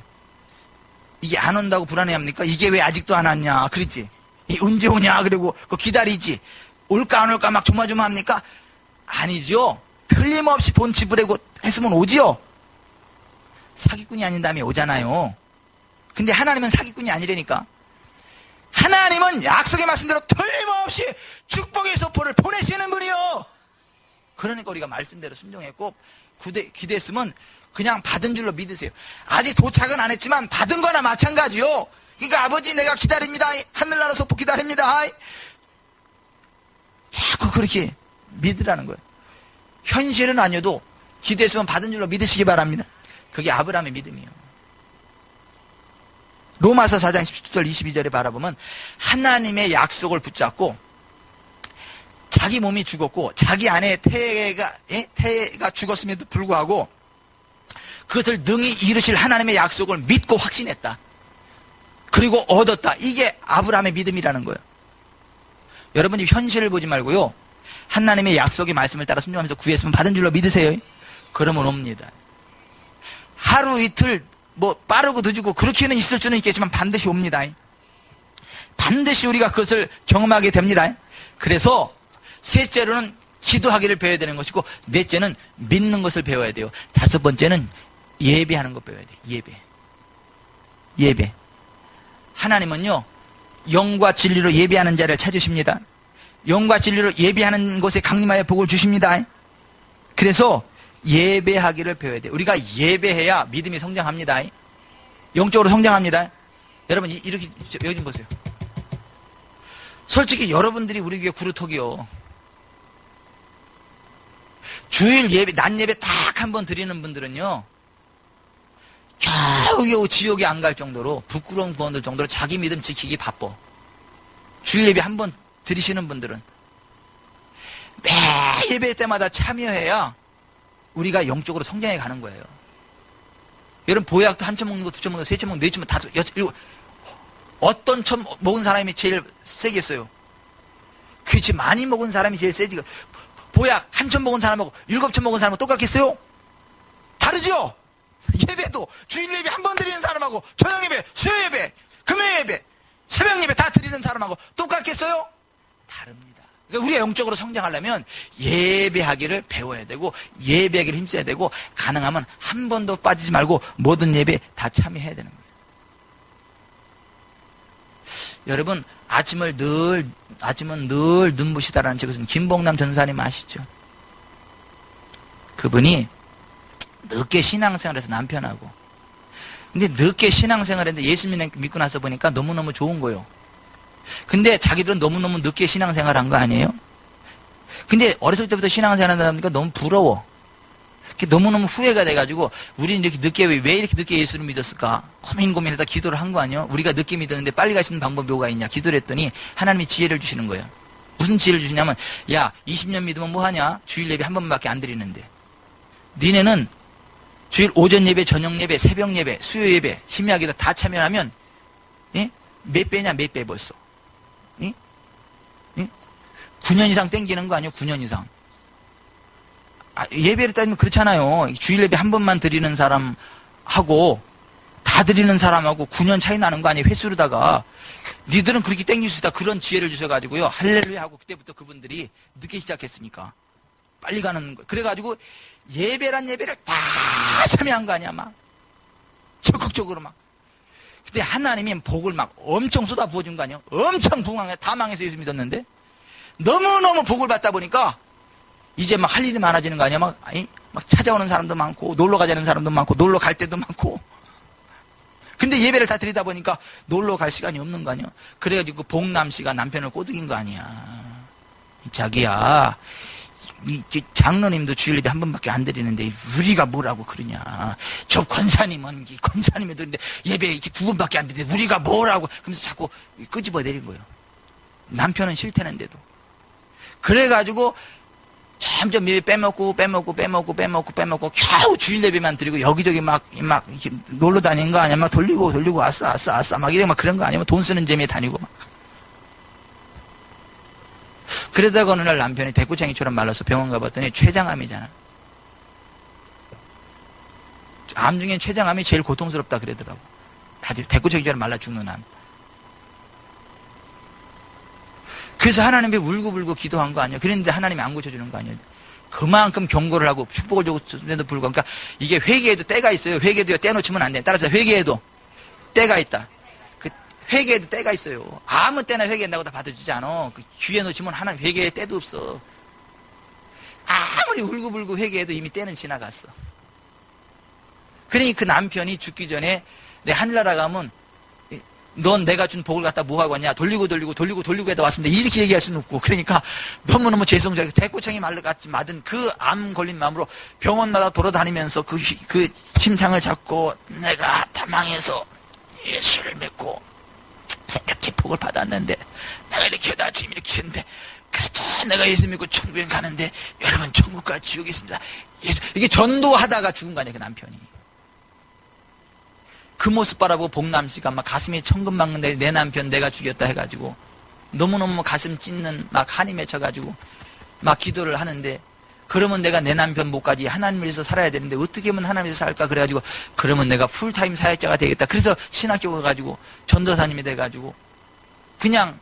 이게 안 온다고 불안해합니까? 이게 왜 아직도 안 왔냐 그랬지. 이 언제 오냐 그리고 그 기다리지. 올까 안 올까 막 조마조마합니까? 아니죠. 틀림없이 돈 지불하고 했으면 오지요. 사기꾼이 아닌 다음에 오잖아요. 근데 하나님은 사기꾼이 아니라니까. 하나님은 약속의 말씀대로 틀림없이 축복의 소포를 보내시는 분이요. 그러니까 우리가 말씀대로 순종했고 기도했으면 그냥 받은 줄로 믿으세요. 아직 도착은 안 했지만 받은 거나 마찬가지요. 그러니까 아버지 내가 기다립니다. 하늘나라 속보 기다립니다. 자꾸 그렇게 믿으라는 거예요. 현실은 아니어도 기도했으면 받은 줄로 믿으시기 바랍니다. 그게 아브라함의 믿음이에요. 로마서 4장 17절 22절에 바라보면 하나님의 약속을 붙잡고 자기 몸이 죽었고 자기 아내의 태가 죽었음에도 불구하고 그것을 능히 이루실 하나님의 약속을 믿고 확신했다. 그리고 얻었다. 이게 아브라함의 믿음이라는 거예요. 여러분이 현실을 보지 말고요. 하나님의 약속의 말씀을 따라 순종하면서 구했으면 받은 줄로 믿으세요. 그러면 옵니다. 하루 이틀 빠르고 늦고 그렇게는 있을 수는 있겠지만 반드시 옵니다. 반드시 우리가 그것을 경험하게 됩니다. 그래서 셋째로는 기도하기를 배워야 되는 것이고 넷째는 믿는 것을 배워야 돼요. 다섯 번째는 예배하는 것 배워야 돼요. 예배. 하나님은요 영과 진리로 예배하는 자를 찾으십니다. 영과 진리로 예배하는 것에 강림하여 복을 주십니다. 그래서 예배하기를 배워야 돼요. 우리가 예배해야 믿음이 성장합니다. 영적으로 성장합니다. 여러분 이렇게 여기 좀 보세요. 솔직히 여러분들이 우리 교회 구루톡이요. 주일 예배, 낮 예배 딱 한 번 드리는 분들은요. 겨우겨우 지옥에 안 갈 정도로 부끄러운 구원들 정도로 자기 믿음 지키기 바빠. 주일 예배 한 번 드리시는 분들은 매 예배 때마다 참여해야 우리가 영적으로 성장해 가는 거예요. 여러분 보약도 한 천 먹는 거, 두 천 먹는 거, 세 천 먹는 거, 네 천 먹는 거, 다섯, 여섯, 일곱 어떤 천 먹은 사람이 제일 세겠어요? 그렇지 많이 먹은 사람이 제일 세지. 보약 한 천 먹은 사람하고 일곱 천 먹은 사람하고 똑같겠어요? 다르죠? 예배도 주일 예배 한 번 드리는 사람하고 저녁 예배, 수요 예배, 금요 예배, 새벽 예배 다 드리는 사람하고 똑같겠어요? 다릅니다. 그러니까 우리가 영적으로 성장하려면 예배하기를 배워야 되고 예배하기를 힘써야 되고 가능하면 한 번도 빠지지 말고 모든 예배 다 참여해야 되는 거예요. 여러분 아침은 늘 눈부시다라는 책에서는 김봉남 전사님 아시죠? 그분이 늦게 신앙생활해서 남편하고 근데 늦게 신앙생활했는데 예수 믿고 나서 보니까 너무너무 좋은 거예요. 근데 자기들은 너무너무 늦게 신앙생활한 거 아니에요? 근데 어렸을 때부터 신앙생활하다 보니까 너무 부러워. 너무너무 후회가 돼가지고 우리는 이렇게 늦게 왜 이렇게 늦게 예수를 믿었을까 고민하다 기도를 한 거 아니에요? 우리가 늦게 믿었는데 빨리 가시는 방법이 뭐가 있냐 기도를 했더니 하나님이 지혜를 주시는 거예요. 무슨 지혜를 주시냐면 야 20년 믿으면 뭐하냐 주일 예배 한 번밖에 안 드리는데 니네는 주일 오전 예배 저녁 예배 새벽 예배 수요 예배 심야기도 다 참여하면 몇 배냐 몇 배 벌써 9년 이상 땡기는 거 아니에요? 9년 이상. 예배를 따지면 그렇잖아요. 주일 예배 한 번만 드리는 사람하고 다 드리는 사람하고 9년 차이 나는 거 아니에요? 횟수로다가. 니들은 그렇게 땡길 수 있다. 그런 지혜를 주셔가지고요. 할렐루야 하고 그때부터 그분들이 늦게 시작했으니까. 빨리 가는 거예요. 그래가지고 예배란 예배를 다 참여한 거 아니야 막. 적극적으로 막. 근데 하나님이 복을 막 엄청 쏟아 부어준 거 아니에요? 엄청 부강해. 다 망해서 예수 믿었는데. 너무너무 복을 받다 보니까 이제 막 할 일이 많아지는 거 아니야? 막 찾아오는 사람도 많고, 놀러 가자는 사람도 많고, 놀러 갈 때도 많고. 근데 예배를 다 드리다 보니까 놀러 갈 시간이 없는 거 아니야? 그래가지고 복남 씨가 남편을 꼬드긴 거 아니야. 자기야, 장로님도 주일 예배 한 번밖에 안 드리는데 우리가 뭐라고 그러냐. 저 권사님은 권사님이 드리는데 예배 이렇게 두 번밖에 안 드리는데 우리가 뭐라고. 그러면서 자꾸 끄집어 내린 거예요. 남편은 싫다는데도. 그래가지고 점점 예배 빼먹고 겨우 주일 예배만 드리고 여기저기 막 이렇게 놀러 다니는 거 아니야? 막 돌리고 아싸 막 이래 막 그런 거 아니야? 돈 쓰는 재미에 다니고 막. 그러다가 어느 날 남편이 대구쟁이처럼 말라서 병원 가봤더니 췌장암이잖아. 암 중엔 췌장암이 제일 고통스럽다 그러더라고. 아주 대구쟁이처럼 말라 죽는 암. 그래서 하나님께 울고불고 기도한 거 아니에요? 그랬는데 하나님이 안 고쳐주는 거 아니에요? 그만큼 경고를 하고 축복을 줬는데도 불구하고. 그러니까 이게 회개에도 때가 있어요. 회개도 때 놓치면 안 돼. 따라서 회개에도 때가 있다. 그 회개에도 때가 있어요. 아무 때나 회개한다고 다 받아주지 않아. 그 기회 놓치면 하나님 회개에 때도 없어. 아무리 울고불고 회개해도 이미 때는 지나갔어. 그러니 그 남편이 죽기 전에 내 하늘나라 가면 넌 내가 준 복을 갖다 뭐하고 왔냐, 돌리고 해도 왔습니다, 이렇게 얘기할 수는 없고. 그러니까 너무너무 죄송스럽게 대구청이 말같이 맞은 그 암 걸린 마음으로 병원마다 돌아다니면서 그 침상을 잡고 내가 다망해서 예수를 믿고 이렇게 복을 받았는데, 내가 이렇게 하다 지금 이렇게 했는데, 그래도 내가 예수 믿고 천국에 가는데 여러분 천국과 지옥이 있습니다. 이게 전도하다가 죽은 거 아니야, 그 남편이. 그 모습 바라보고 복남 씨가 막 가슴이 천근 막는데 내 남편 내가 죽였다 해가지고 너무너무 가슴 찢는 막 한이 맺혀가지고 막 기도를 하는데, 그러면 내가 내 남편 목까지 하나님을 위해서 살아야 되는데 어떻게 하면 하나님을 위해서 살까, 그래가지고 그러면 내가 풀타임 사역자가 되겠다. 그래서 신학교 가가지고 전도사님이 돼가지고 그냥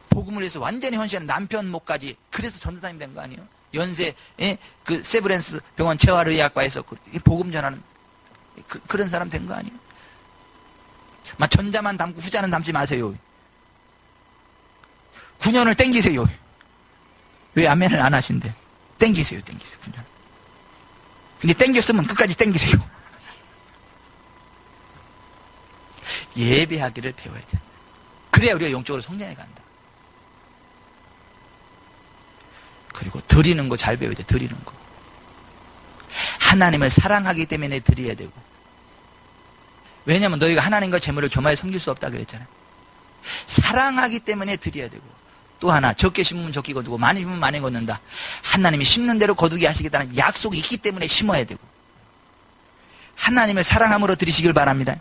복음을 위해서 완전히 헌신한 남편 목까지, 그래서 전도사님 된 거 아니에요? 연세 그 세브란스 병원 재활의학과에서 복음 전하는 그런 사람 된 거 아니에요? 막 전자만 담고 후자는 담지 마세요. 9년을 땡기세요. 왜 아멘을 안 하신대? 땡기세요. 9년. 근데 땡겼으면 끝까지 땡기세요. 예배하기를 배워야 돼. 그래야 우리가 영적으로 성장해 간다. 그리고 드리는 거 잘 배워야 돼. 드리는 거. 하나님을 사랑하기 때문에 드려야 되고. 왜냐하면 너희가 하나님과 재물을 겸하여 섬길 수 없다 그랬잖아요. 사랑하기 때문에 드려야 되고. 또 하나, 적게 심으면 적게 거두고 많이 심으면 많이 거둔다. 하나님이 심는 대로 거두게 하시겠다는 약속이 있기 때문에 심어야 되고. 하나님을 사랑함으로 드리시길 바랍니다.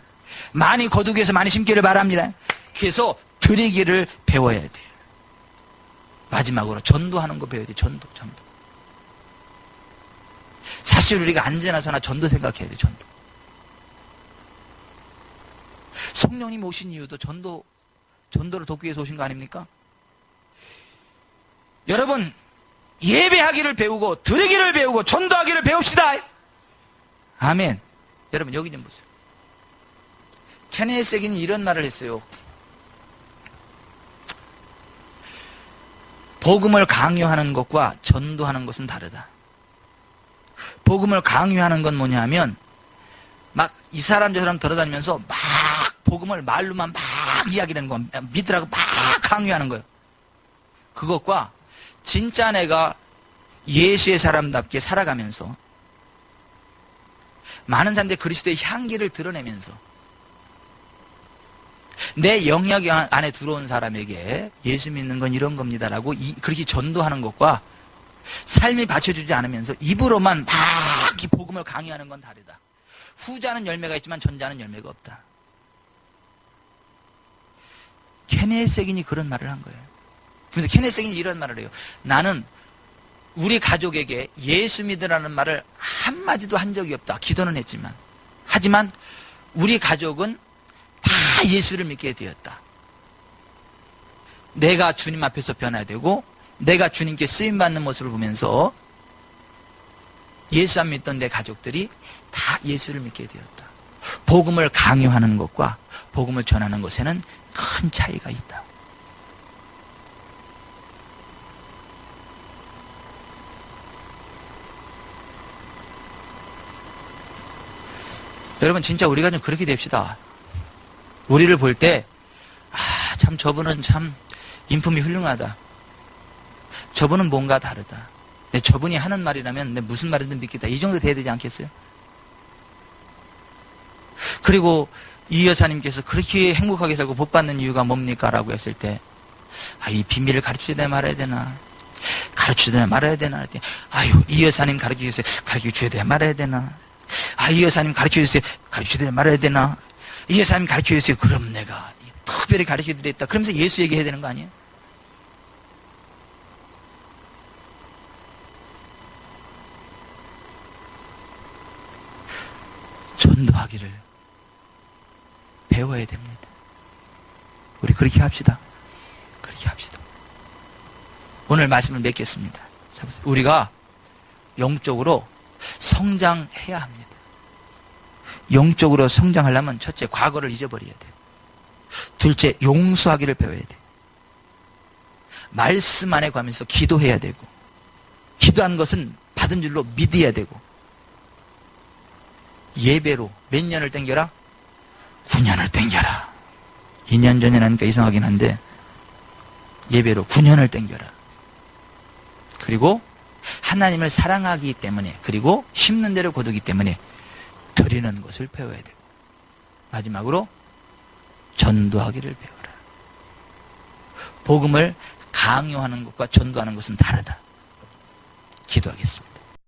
많이 거두기 위해서 많이 심기를 바랍니다. 그래서 드리기를 배워야 돼요. 마지막으로 전도하는 거 배워야 돼요. 전도. 사실 우리가 안전하서나 전도 생각해야 돼요. 전도. 성령님 오신 이유도 전도를 돕기 위해서 오신 거 아닙니까? 여러분, 예배하기를 배우고 드리기를 배우고 전도하기를 배웁시다. 아멘. 여러분 여기 좀 보세요. 케네세기는 이런 말을 했어요. 복음을 강요하는 것과 전도하는 것은 다르다. 복음을 강요하는 건 뭐냐 하면 막 이 사람 저 사람 돌아다니면서 막 복음을 말로만 막 이야기하는 거, 믿으라고 막 강요하는 거예요. 그것과 진짜 내가 예수의 사람답게 살아가면서 많은 사람들이 그리스도의 향기를 드러내면서 내 영역 안에 들어온 사람에게 예수 믿는 건 이런 겁니다라고 그렇게 전도하는 것과 삶이 받쳐주지 않으면서 입으로만 막 이 복음을 강요하는 건 다르다. 후자는 열매가 있지만 전자는 열매가 없다. 케네세긴이 그런 말을 한 거예요. 그래서 케네세긴이 이런 말을 해요. 나는 우리 가족에게 예수 믿으라는 말을 한마디도 한 적이 없다. 기도는 했지만. 하지만 우리 가족은 다 예수를 믿게 되었다. 내가 주님 앞에서 변화되고 내가 주님께 쓰임받는 모습을 보면서 예수 안 믿던 내 가족들이 다 예수를 믿게 되었다. 복음을 강요하는 것과 복음을 전하는 것에는 큰 차이가 있다. 여러분 진짜 우리가 좀 그렇게 됩시다. 우리를 볼 때 참 저분은 참 인품이 훌륭하다. 저분은 뭔가 다르다. 저분이 하는 말이라면 무슨 말이든 믿겠다. 이 정도 돼야 되지 않겠어요? 그리고 이 여사님께서 그렇게 행복하게 살고 복 받는 이유가 뭡니까? 라고 했을 때 이 비밀을 가르쳐줘야 말아야 되나? 가르쳐줘야 말아야 되나? 아유, 이 여사님 가르쳐주세요. 가르쳐줘야 돼 말아야 되나? 이 여사님 가르쳐주세요. 가르쳐줘야 말아야 되나? 이 여사님 가르쳐주세요. 그럼 내가 특별히 가르쳐드리겠다. 그러면서 예수 얘기해야 되는 거 아니에요? 전도하기를 배워야 됩니다. 우리 그렇게 합시다. 그렇게 합시다. 오늘 말씀을 맺겠습니다. 우리가 영적으로 성장해야 합니다. 영적으로 성장하려면 첫째, 과거를 잊어버려야 돼요. 둘째, 용서하기를 배워야 돼요. 말씀 안에 가면서 기도해야 되고, 기도한 것은 받은 줄로 믿어야 되고, 예배로 몇 년을 땡겨라? 9년을 땡겨라. 2년 전에 하니까 이상하긴 한데 예배로 9년을 땡겨라. 그리고 하나님을 사랑하기 때문에, 그리고 심는 대로 거두기 때문에 드리는 것을 배워야 되고, 마지막으로 전도하기를 배워라. 복음을 강요하는 것과 전도하는 것은 다르다. 기도하겠습니다.